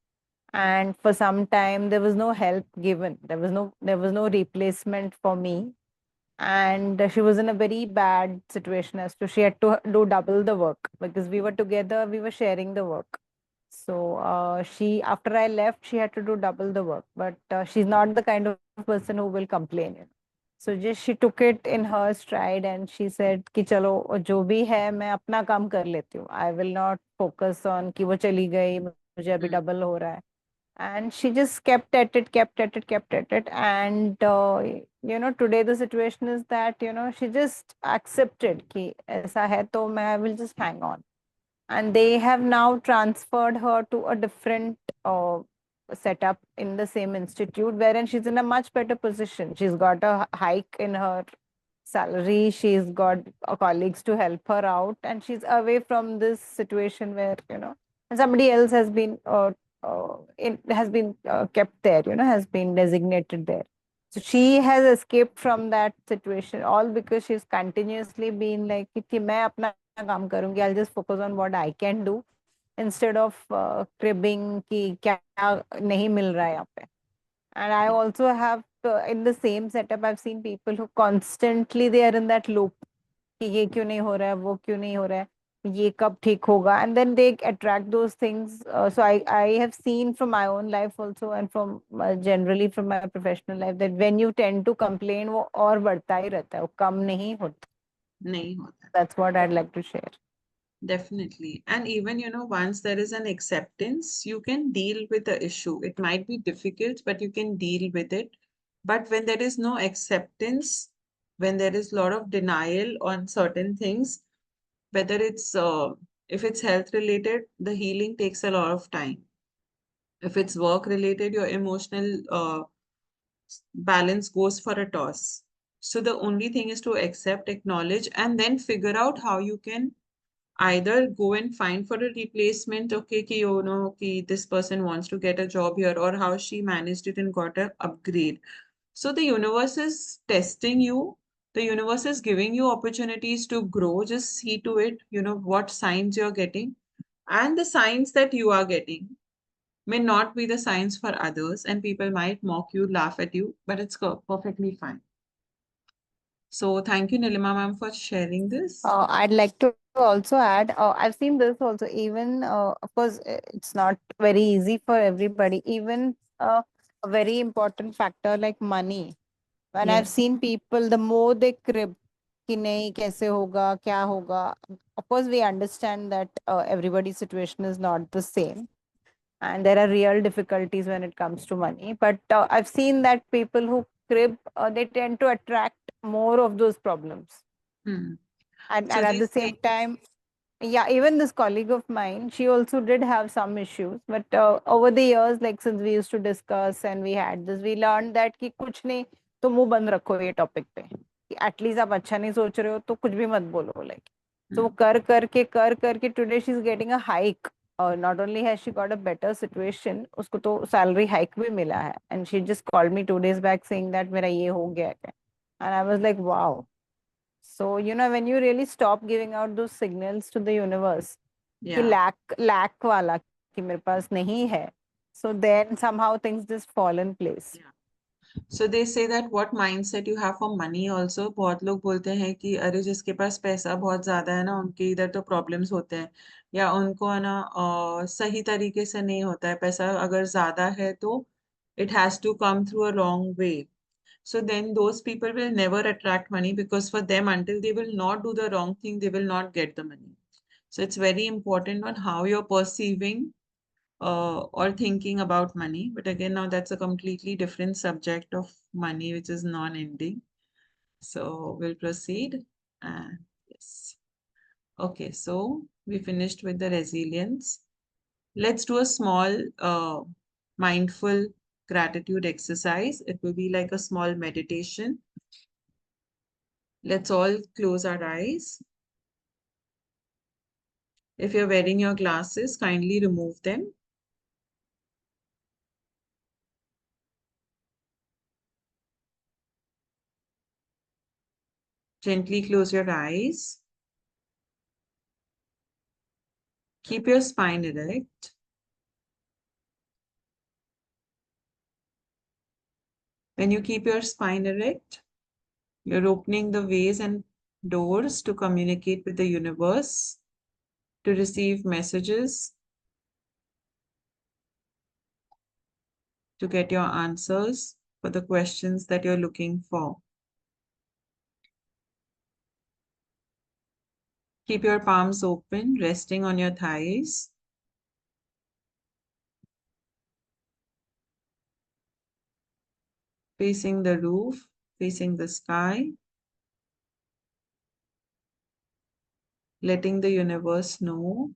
And for some time, there was no help given. There was no replacement for me. And she was in a very bad situation as to she had to do double the work because we were together, we were sharing the work. So after I left, she had to do double the work. But she's not the kind of person who will complain. So just she took it in her stride and she said कि चलो जो भी है मैं अपना काम कर लेती हूँ. I will not focus on कि वो चली गई मुझे अभी double हो रहा है. And she just kept at it, kept at it, kept at it. And today the situation is that she just accepted कि ऐसा है तो मैं I will just hang on. And they have now transferred her to a different setup in the same institute wherein she's in a much better position. She's got a hike in her salary, she's got colleagues to help her out, and she's away from this situation where and somebody else has been kept there, has been designated there. So she has escaped from that situation all because she's continuously been like कि मैं अपना काम करूंगी, I'll just focus on what I can do instead of cribbing कि क्या नहीं मिल रहा है यहाँ पे. And I also have in the same setup I've seen people who constantly they are in that loop कि ये क्यों नहीं हो रहा है, वो क्यों नहीं हो रहा है, ये कब ठीक होगा, and then they attract those things. So I have seen from my own life also and from generally from my professional life that when you tend to complain वो और बढ़ता ही रहता है, वो कम नहीं होता. नहीं होता. That's what I'd like to share. Definitely. And even, once there is an acceptance, you can deal with the issue. It might be difficult, but you can deal with it. But when there is no acceptance, when there is a lot of denial on certain things, whether if it's health related, the healing takes a lot of time. If it's work related, your emotional balance goes for a toss. So the only thing is to accept, acknowledge, and then figure out how you can either go and find for a replacement, okay, this person wants to get a job here, or how she managed it and got an upgrade. So the universe is testing you. The universe is giving you opportunities to grow. Just see to it, what signs you're getting. And the signs that you are getting may not be the signs for others, and people might mock you, laugh at you, but it's perfectly fine. So thank you, Nilima ma'am, for sharing this. I'd like to also add, I've seen this also, even, of course, it's not very easy for everybody, even a very important factor like money. When I've Yes. seen people, the more they crib, कि नहीं कैसे होगा, क्या होगा. Of course, we understand that everybody's situation is not the same. and there are real difficulties when it comes to money. But I've seen that people who crib, they tend to attract more of those problems. Hmm. And So at they the say, same time, yeah, even this colleague of mine, she also did have some issues. But over the years, like since we used to discuss and we had this, we learned that कि कुछ नहीं, तो मुंह बंद रखो ये topic पे, कि एटलीस्ट आप अच्छा नहीं सोच रहे हो तो कुछ भी मत बोलो, like. So वो कर करके today she's getting a hike. Not only has she got a better situation, उसको तो salary hike भी मिला है. And she just called me 2 days back saying that मेरा ये हो गया है. And I was like, wow. So, when you really stop giving out those signals to the universe, कि yeah. lack वाला, कि मेरे पास नहीं है, so then somehow things just fall in place. Yeah. So they say that what mindset you have for money also. बहुत लोग बोलते हैं कि अरे जिसके पास पैसा बहुत ज्यादा है ना, उनके इधर तो प्रॉब्लम्स होते हैं, या उनको है ना सही तरीके से नहीं होता है, पैसा अगर ज्यादा है तो it has to come through a wrong way. So then those people will never attract money, because for them, until they will not do the wrong thing, they will not get the money. So it's very important on how you're perceiving or thinking about money. But again, now that's a completely different subject of money, which is non-ending. So we'll proceed. And yes. Okay, so we finished with the resilience. Let's do a small mindful gratitude exercise. It will be like a small meditation. Let's all close our eyes. If you're wearing your glasses, kindly remove them. Gently close your eyes. Keep your spine erect. When you keep your spine erect, you're opening the ways and doors to communicate with the universe, to receive messages, to get your answers for the questions that you're looking for. Keep your palms open, resting on your thighs. Facing the roof, facing the sky. Letting the universe know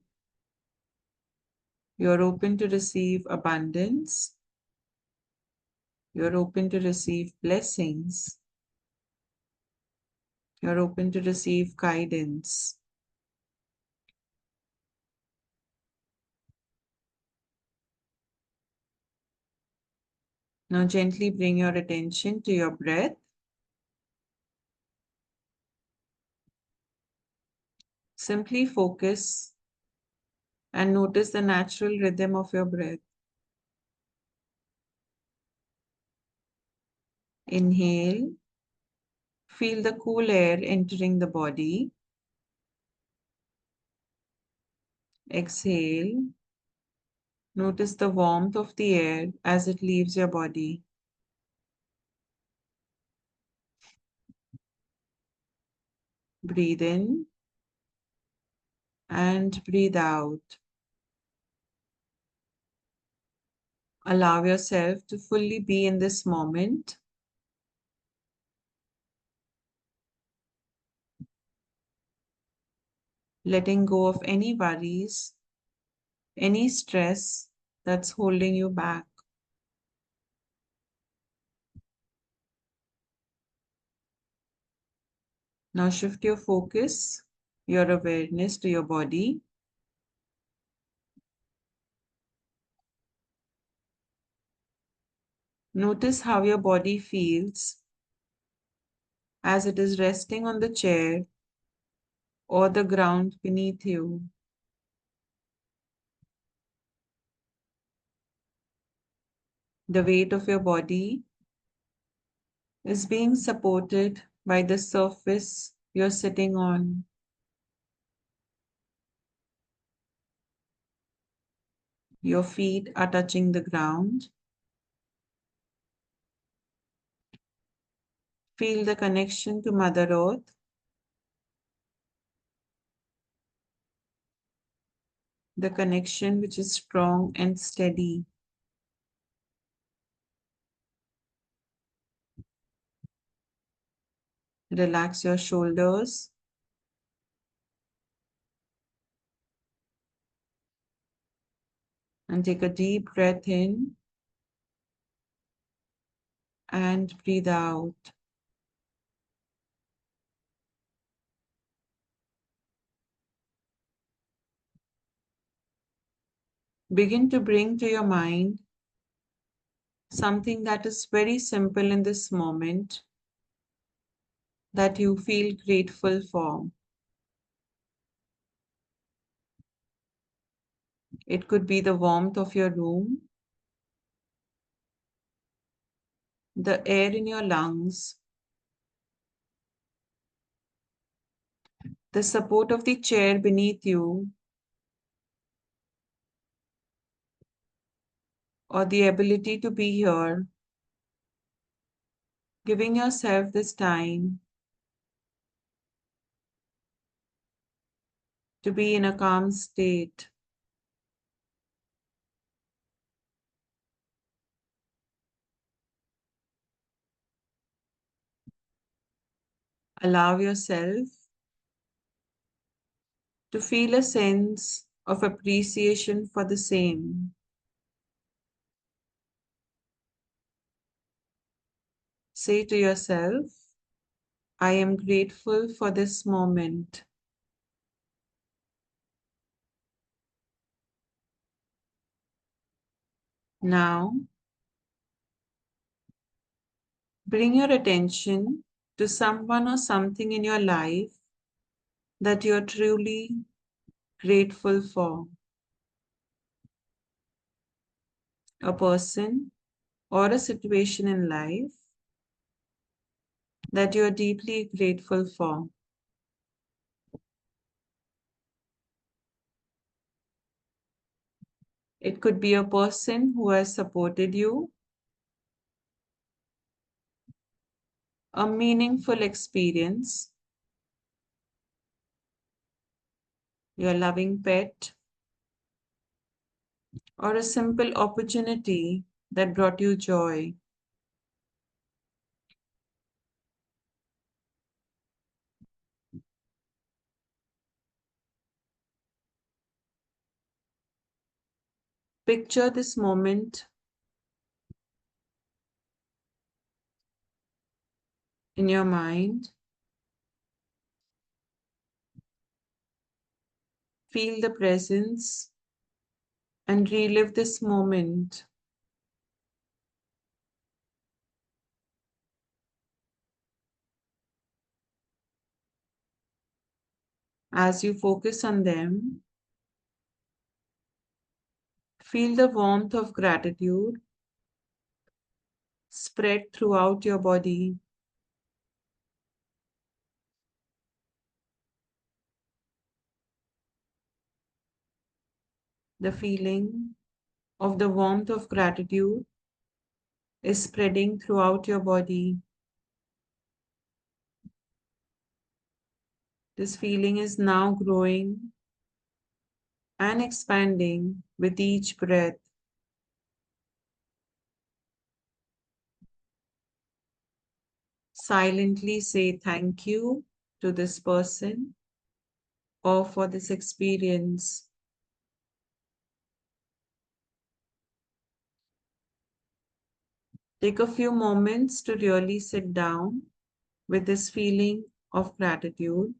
you're open to receive abundance. You're open to receive blessings. You're open to receive guidance. Now gently bring your attention to your breath. Simply focus and notice the natural rhythm of your breath. Inhale. Feel the cool air entering the body. Exhale. Notice the warmth of the air as it leaves your body. Breathe in and breathe out. Allow yourself to fully be in this moment. Letting go of any worries, any stress that's holding you back. Now shift your focus, your awareness to your body. Notice how your body feels as it is resting on the chair or the ground beneath you. The weight of your body is being supported by the surface you're sitting on. Your feet are touching the ground. Feel the connection to Mother Earth. the connection which is strong and steady. Relax your shoulders. And take a deep breath in and breathe out. Begin to bring to your mind something that is very simple in this moment that you feel grateful for. It could be the warmth of your room, the air in your lungs, the support of the chair beneath you, or the ability to be here, giving yourself this time to be in a calm state. Allow yourself to feel a sense of appreciation for the same. Say to yourself, I am grateful for this moment. Now, bring your attention to someone or something in your life that you're truly grateful for. A person or a situation in life that you're deeply grateful for. It could be a person who has supported you, a meaningful experience, your loving pet, or a simple opportunity that brought you joy. Picture this moment in your mind. Feel the presence and relive this moment. As you focus on them, feel the warmth of gratitude spread throughout your body. The feeling of the warmth of gratitude is spreading throughout your body. This feeling is now growing and expanding with each breath. Silently say thank you to this person or for this experience. Take a few moments to really sit down with this feeling of gratitude,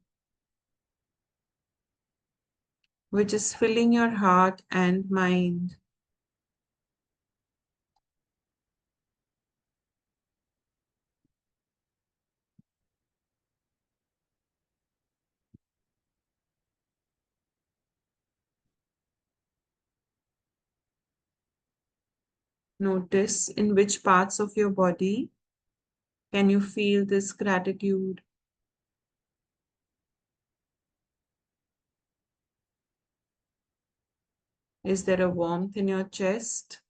which is filling your heart and mind. Notice in which parts of your body can you feel this gratitude. Is there a warmth in your chest?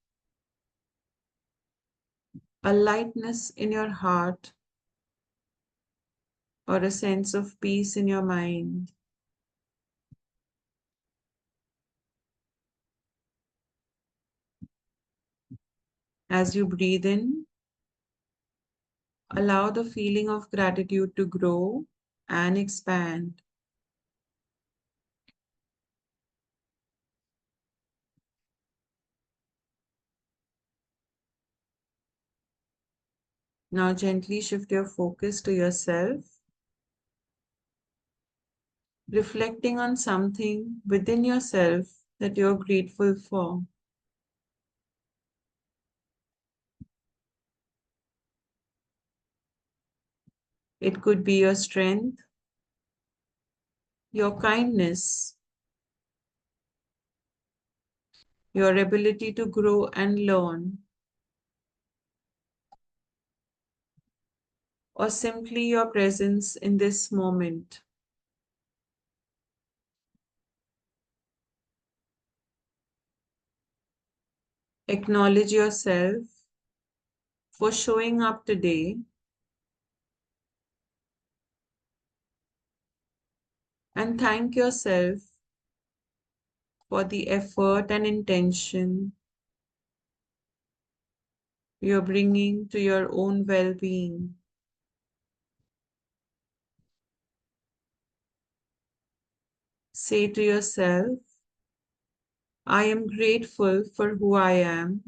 A lightness in your heart? Or a sense of peace in your mind? As you breathe in, allow the feeling of gratitude to grow and expand. Now gently shift your focus to yourself, reflecting on something within yourself that you're grateful for. It could be your strength, your kindness, your ability to grow and learn, or simply your presence in this moment. Acknowledge yourself for showing up today and thank yourself for the effort and intention you're bringing to your own well-being. Say to yourself, I am grateful for who I am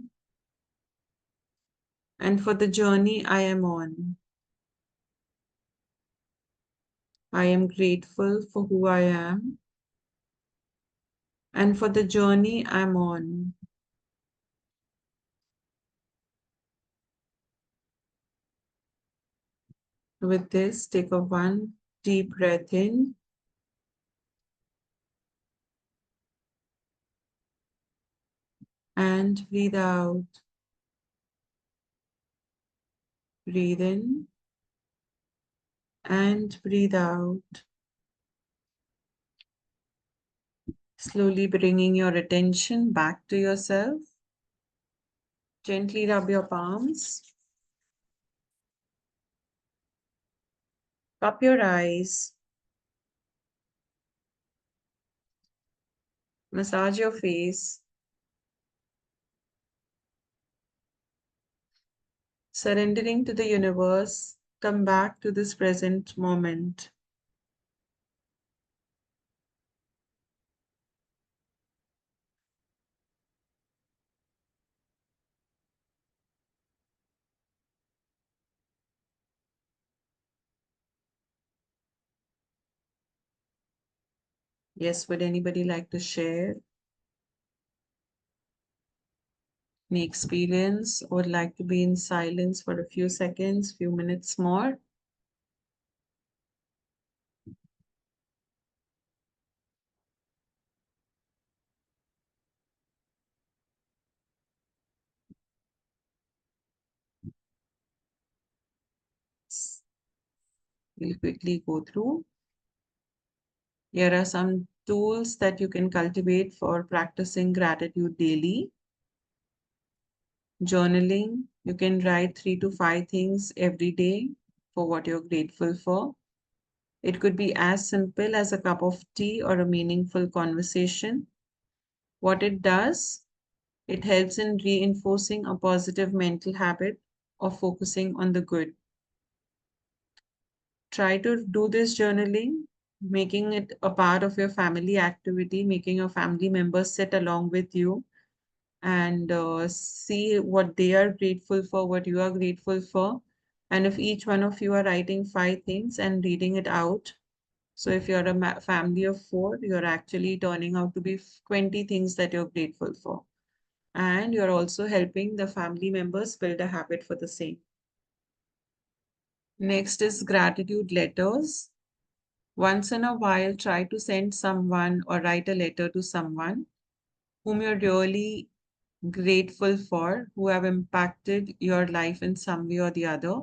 and for the journey I am on. I am grateful for who I am and for the journey I'm on. With this, take a one deep breath in and breathe out. Breathe in and breathe out. Slowly bringing your attention back to yourself. Gently rub your palms. Cup your eyes. Massage your face. Surrendering to the universe, come back to this present moment. Yes, would anybody like to share any experience or would like to be in silence for a few seconds, few minutes more? We'll quickly go through. Here are some tools that you can cultivate for practicing gratitude daily. Journaling, you can write 3 to 5 things every day for what you're grateful for. It could be as simple as a cup of tea or a meaningful conversation. What it does, it helps in reinforcing a positive mental habit of focusing on the good. Try to do this journaling, making it a part of your family activity, making your family members sit along with you and see what they are grateful for, what you are grateful for. And if each one of you are writing 5 things and reading it out, so if you're a family of 4, you're actually turning out to be 20 things that you're grateful for. And you're also helping the family members build a habit for the same. Next is gratitude letters. Once in a while, try to send someone or write a letter to someone whom you're really grateful for, who have impacted your life in some way or the other.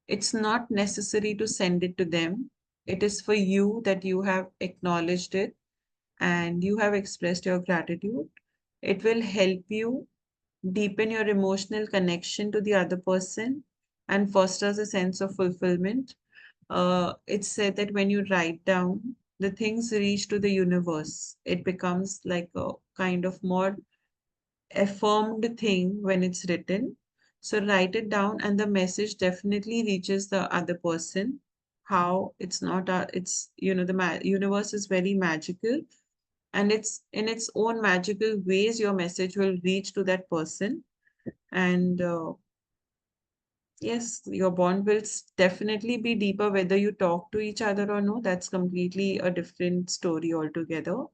It's not necessary to send it to them. It is for you that you have acknowledged it and you have expressed your gratitude. It will help you deepen your emotional connection to the other person and fosters a sense of fulfillment. It's said that when you write down, the things reach to the universe. It becomes like a kind of more affirmed thing when it's written. So write it down, and the message definitely reaches the other person. How it's not it's the universe is very magical, and it's in its own magical ways your message will reach to that person. And yes, your bond will definitely be deeper whether you talk to each other or no. That's completely a different story altogether.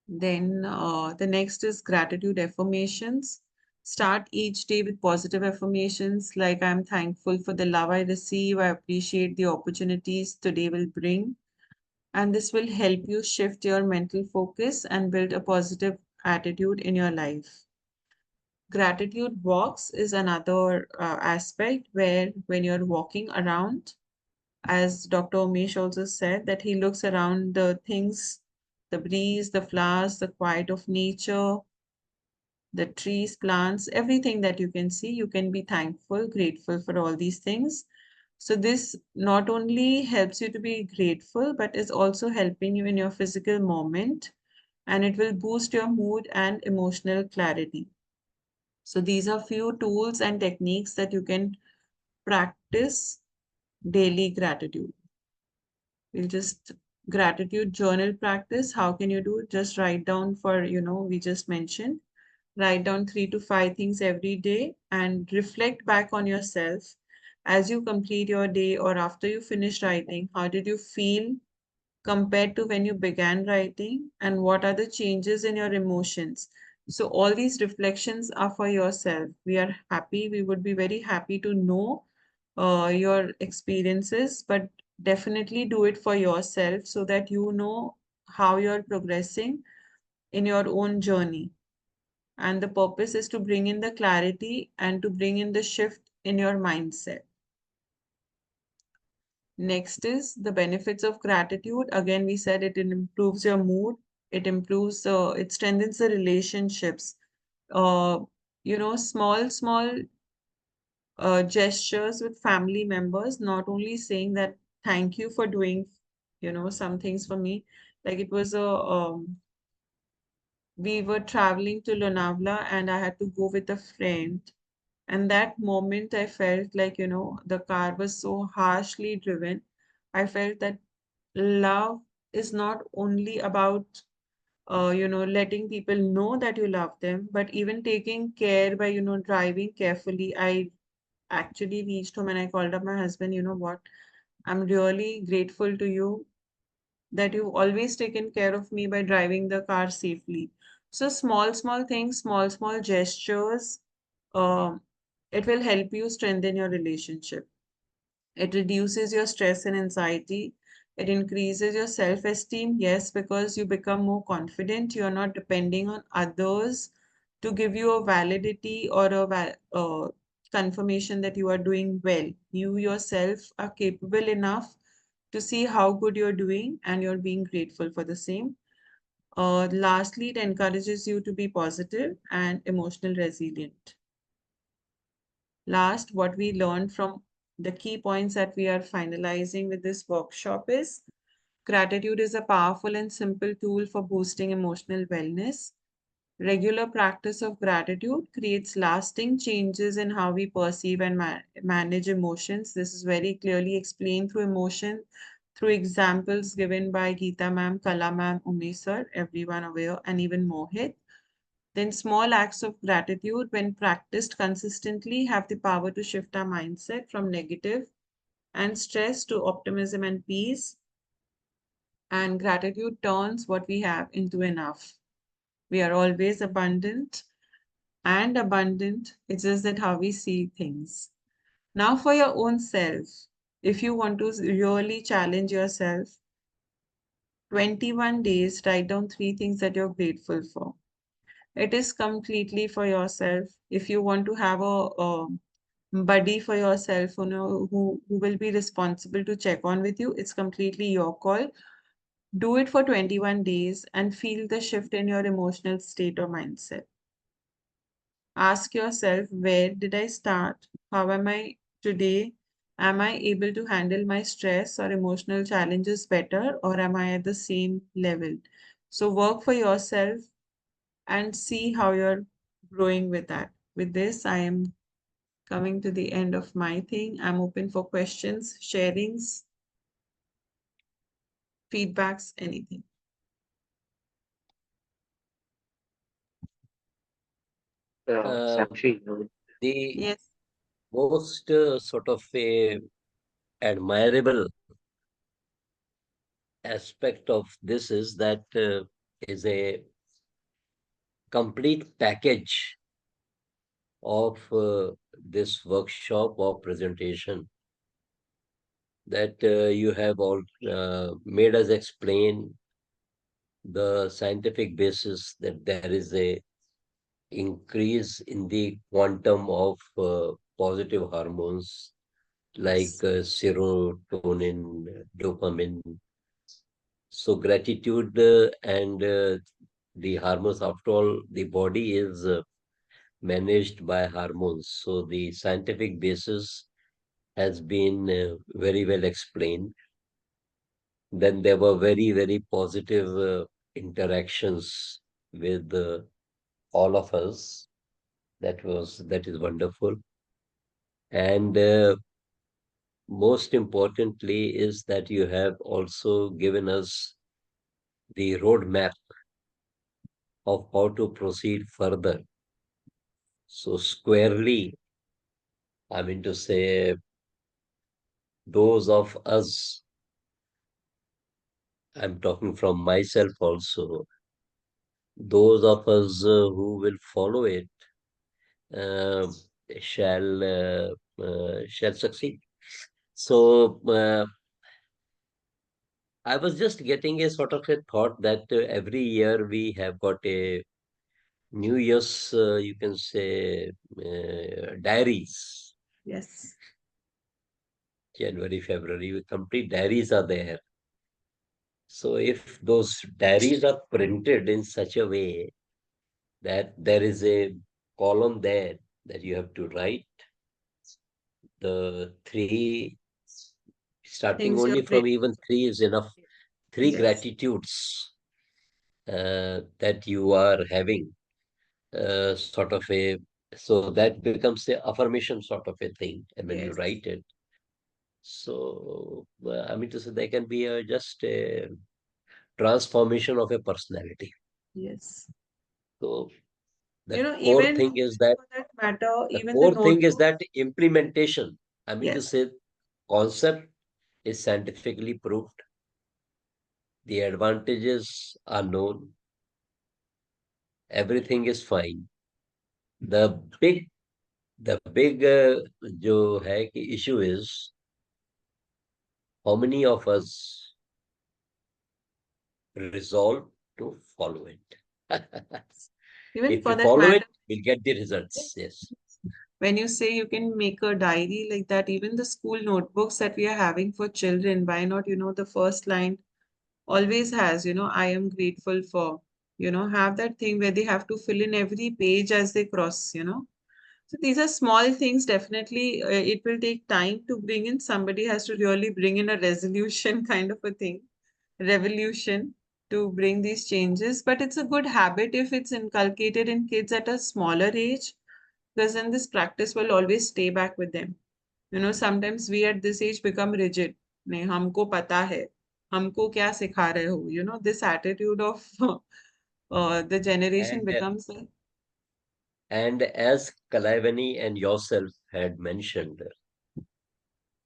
Then the next is gratitude affirmations. Start each day with positive affirmations like I'm thankful for the love I receive, I appreciate the opportunities today will bring. And this will help you shift your mental focus and build a positive attitude in your life. Gratitude walks is another aspect where when you're walking around, as Dr. Umesh also said, that he looks around the things, the breeze, the flowers, the quiet of nature, the trees, plants, everything that you can see, you can be thankful, grateful for all these things. So this not only helps you to be grateful, but is also helping you in your physical moment, and it will boost your mood and emotional clarity. So these are few tools and techniques that you can practice daily gratitude. We'll just gratitude journal practice. How can you do it? Just write down for, we just mentioned, write down 3 to 5 things every day and reflect back on yourself as you complete your day or after you finish writing. How did you feel compared to when you began writing, and what are the changes in your emotions? So all these reflections are for yourself. We would be very happy to know your experiences, but definitely do it for yourself so that you know how you're progressing in your own journey. And the purpose is to bring in the clarity and to bring in the shift in your mindset. Next is the benefits of gratitude. Again, we said it improves your mood. It strengthens the relationships. Uh, small gestures with family members, not only saying that thank you for doing, some things for me. Like it was we were traveling to Lonavala and I had to go with a friend. And that moment I felt like, the car was so harshly driven. I felt that love is not only about, letting people know that you love them, but even taking care by, driving carefully. I actually reached home and I called up my husband, you know what? I'm really grateful to you that you've always taken care of me by driving the car safely. So small things, small gestures, um, it will help you strengthen your relationship. It reduces your stress and anxiety. It increases your self-esteem. Yes, because you become more confident. You're not depending on others to give you a validity or a confirmation that you are doing well. You yourself are capable enough to see how good you're doing and you're being grateful for the same. Lastly, it encourages you to be positive and emotional resilient. Last, what we learned from the key points that we are finalizing with this workshop is gratitude is a powerful and simple tool for boosting emotional wellness. Regular practice of gratitude creates lasting changes in how we perceive and manage emotions. This is very clearly explained through emotion, through examples given by Geeta ma'am, Kala ma'am, Umesh sir, everyone aware, and even Mohit. Then small acts of gratitude, when practiced consistently, have the power to shift our mindset from negative and stress to optimism and peace. And gratitude turns what we have into enough. We are always abundant and abundant. It's just that how we see things. Now, for your own self, if you want to really challenge yourself, 21 days, write down 3 things that you're grateful for. It is completely for yourself. If you want to have a buddy for yourself, who will be responsible to check on with you, it's completely your call. Do it for 21 days and feel the shift in your emotional state or mindset. Ask yourself, where did I start? How am I today? Am I able to handle my stress or emotional challenges better, or am I at the same level? So work for yourself and see how you're growing with that. with this, I am coming to the end of my thing. I'm open for questions, sharings, feedbacks, anything. Sakshi, The Yes. most sort of a admirable aspect of this is that is a complete package of this workshop or presentation that you have all made us explain the scientific basis that there is a increase in the quantum of positive hormones like Yes. serotonin, dopamine. So gratitude and the hormones, after all, the body is managed by hormones. So the scientific basis has been very well explained. Then there were very, very positive interactions with all of us. That is wonderful. And most importantly is that you have also given us the roadmap of how to proceed further. So squarely, I mean to say, those of us, I'm talking from myself also, those of us who will follow it uh, shall succeed. So I was just getting a sort of a thought that every year we have got a New Year's, you can say, diaries. Yes. January, February, complete diaries are there. So if those diaries are printed in such a way that there is a column there that you have to write the three, starting Things you're only from grateful even three is enough. for. Three Yes. gratitudes that you are having, sort of a, so that becomes the affirmation sort of a thing. And when you Yes. write it, so I mean to say there can be just a transformation of a personality. Yes. So the You know, core even thing is that for that matter, the even the core thing is notebook. that implementation. I mean to Yes. say concept is scientifically proved. The advantages are known. Everything is fine. The big जो है कि issue is how many of us resolve to follow it. Even If for we that follow it, matter, we'll get the results. Yes. when you say you can make a diary like that, even the school notebooks that we are having for children, why not, the first line always has, I am grateful for, have that thing where they have to fill in every page as they cross. So these are small things. Definitely, it will take time to bring in. Somebody has to really bring in a resolution kind of a thing, revolution to bring these changes. But it's a good habit if it's inculcated in kids at a smaller age, because then this practice will always stay back with them. Sometimes we at this age become rigid. नहीं हमको पता है हमको क्या सिखा रहे हो this attitude of the generation And becomes like, and as Kalavani and yourself had mentioned,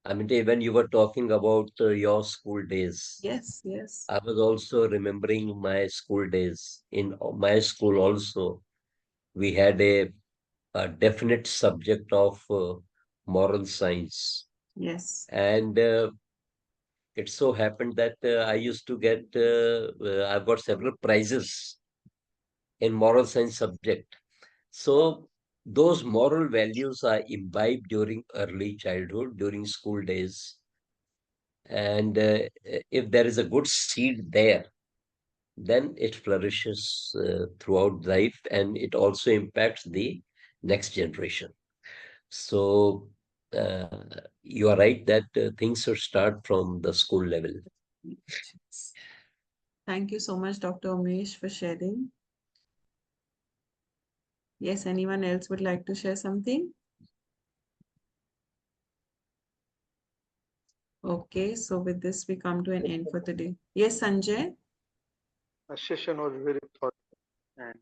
I mean, when you were talking about your school days, yes, yes, I was also remembering my school days. In my school also, we had a definite subject of moral science. yes, And it so happened that I used to get, I've got several prizes in moral science subject. So those moral values are imbibed during early childhood, during school days. And if there is a good seed there, then it flourishes throughout life and it also impacts the next generation. So uh, you are right that things should start from the school level. yes. Thank you so much, Dr. Umesh, for sharing. Yes, anyone else would like to share something? Okay, so with this, we come to an end for today. Yes, Sanjay? The session was very thoughtful, and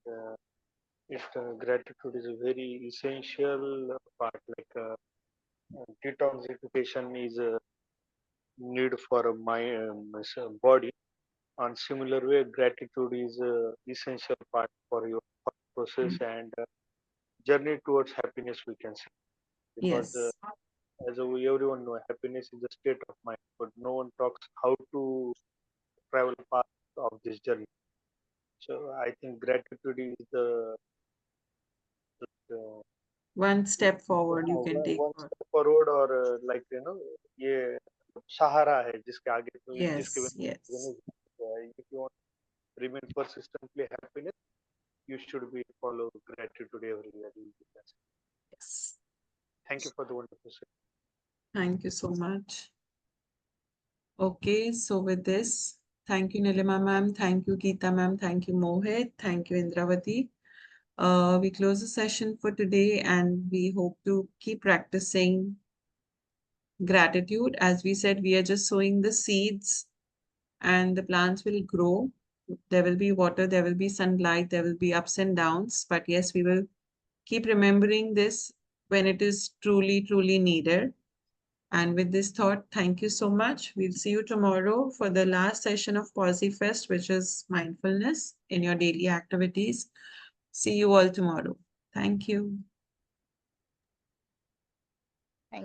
gratitude is a very essential part. Like detoxification is a need for a body. On similar way, gratitude is a essential part for your thought process and journey towards happiness. We can say because Yes. as we everyone know, happiness is a state of mind, but no one talks how to travel path of this journey. So I think gratitude is the One step forward you can take. one step forward or like ये सहारा है जिसके आगे तो जिसके Yes, बिना yes, नहीं जा सकता. If you want to remain persistently happiness, you should be follow gratitude everywhere. yes. Thank you for the wonderful session. Thank you so much. Okay, so with this, thank you, Nilima ma'am. Thank you, Geeta ma'am. Thank you, Mohit. Thank you, Indravati. We close the session for today and we hope to keep practicing gratitude. As we said, we are just sowing the seeds and the plants will grow. There will be water, there will be sunlight, there will be ups and downs. But yes, we will keep remembering this when it is truly, truly needed. And with this thought, thank you so much. We'll see you tomorrow for the last session of PosiFest, which is mindfulness in your daily activities. See you all tomorrow. Thank you.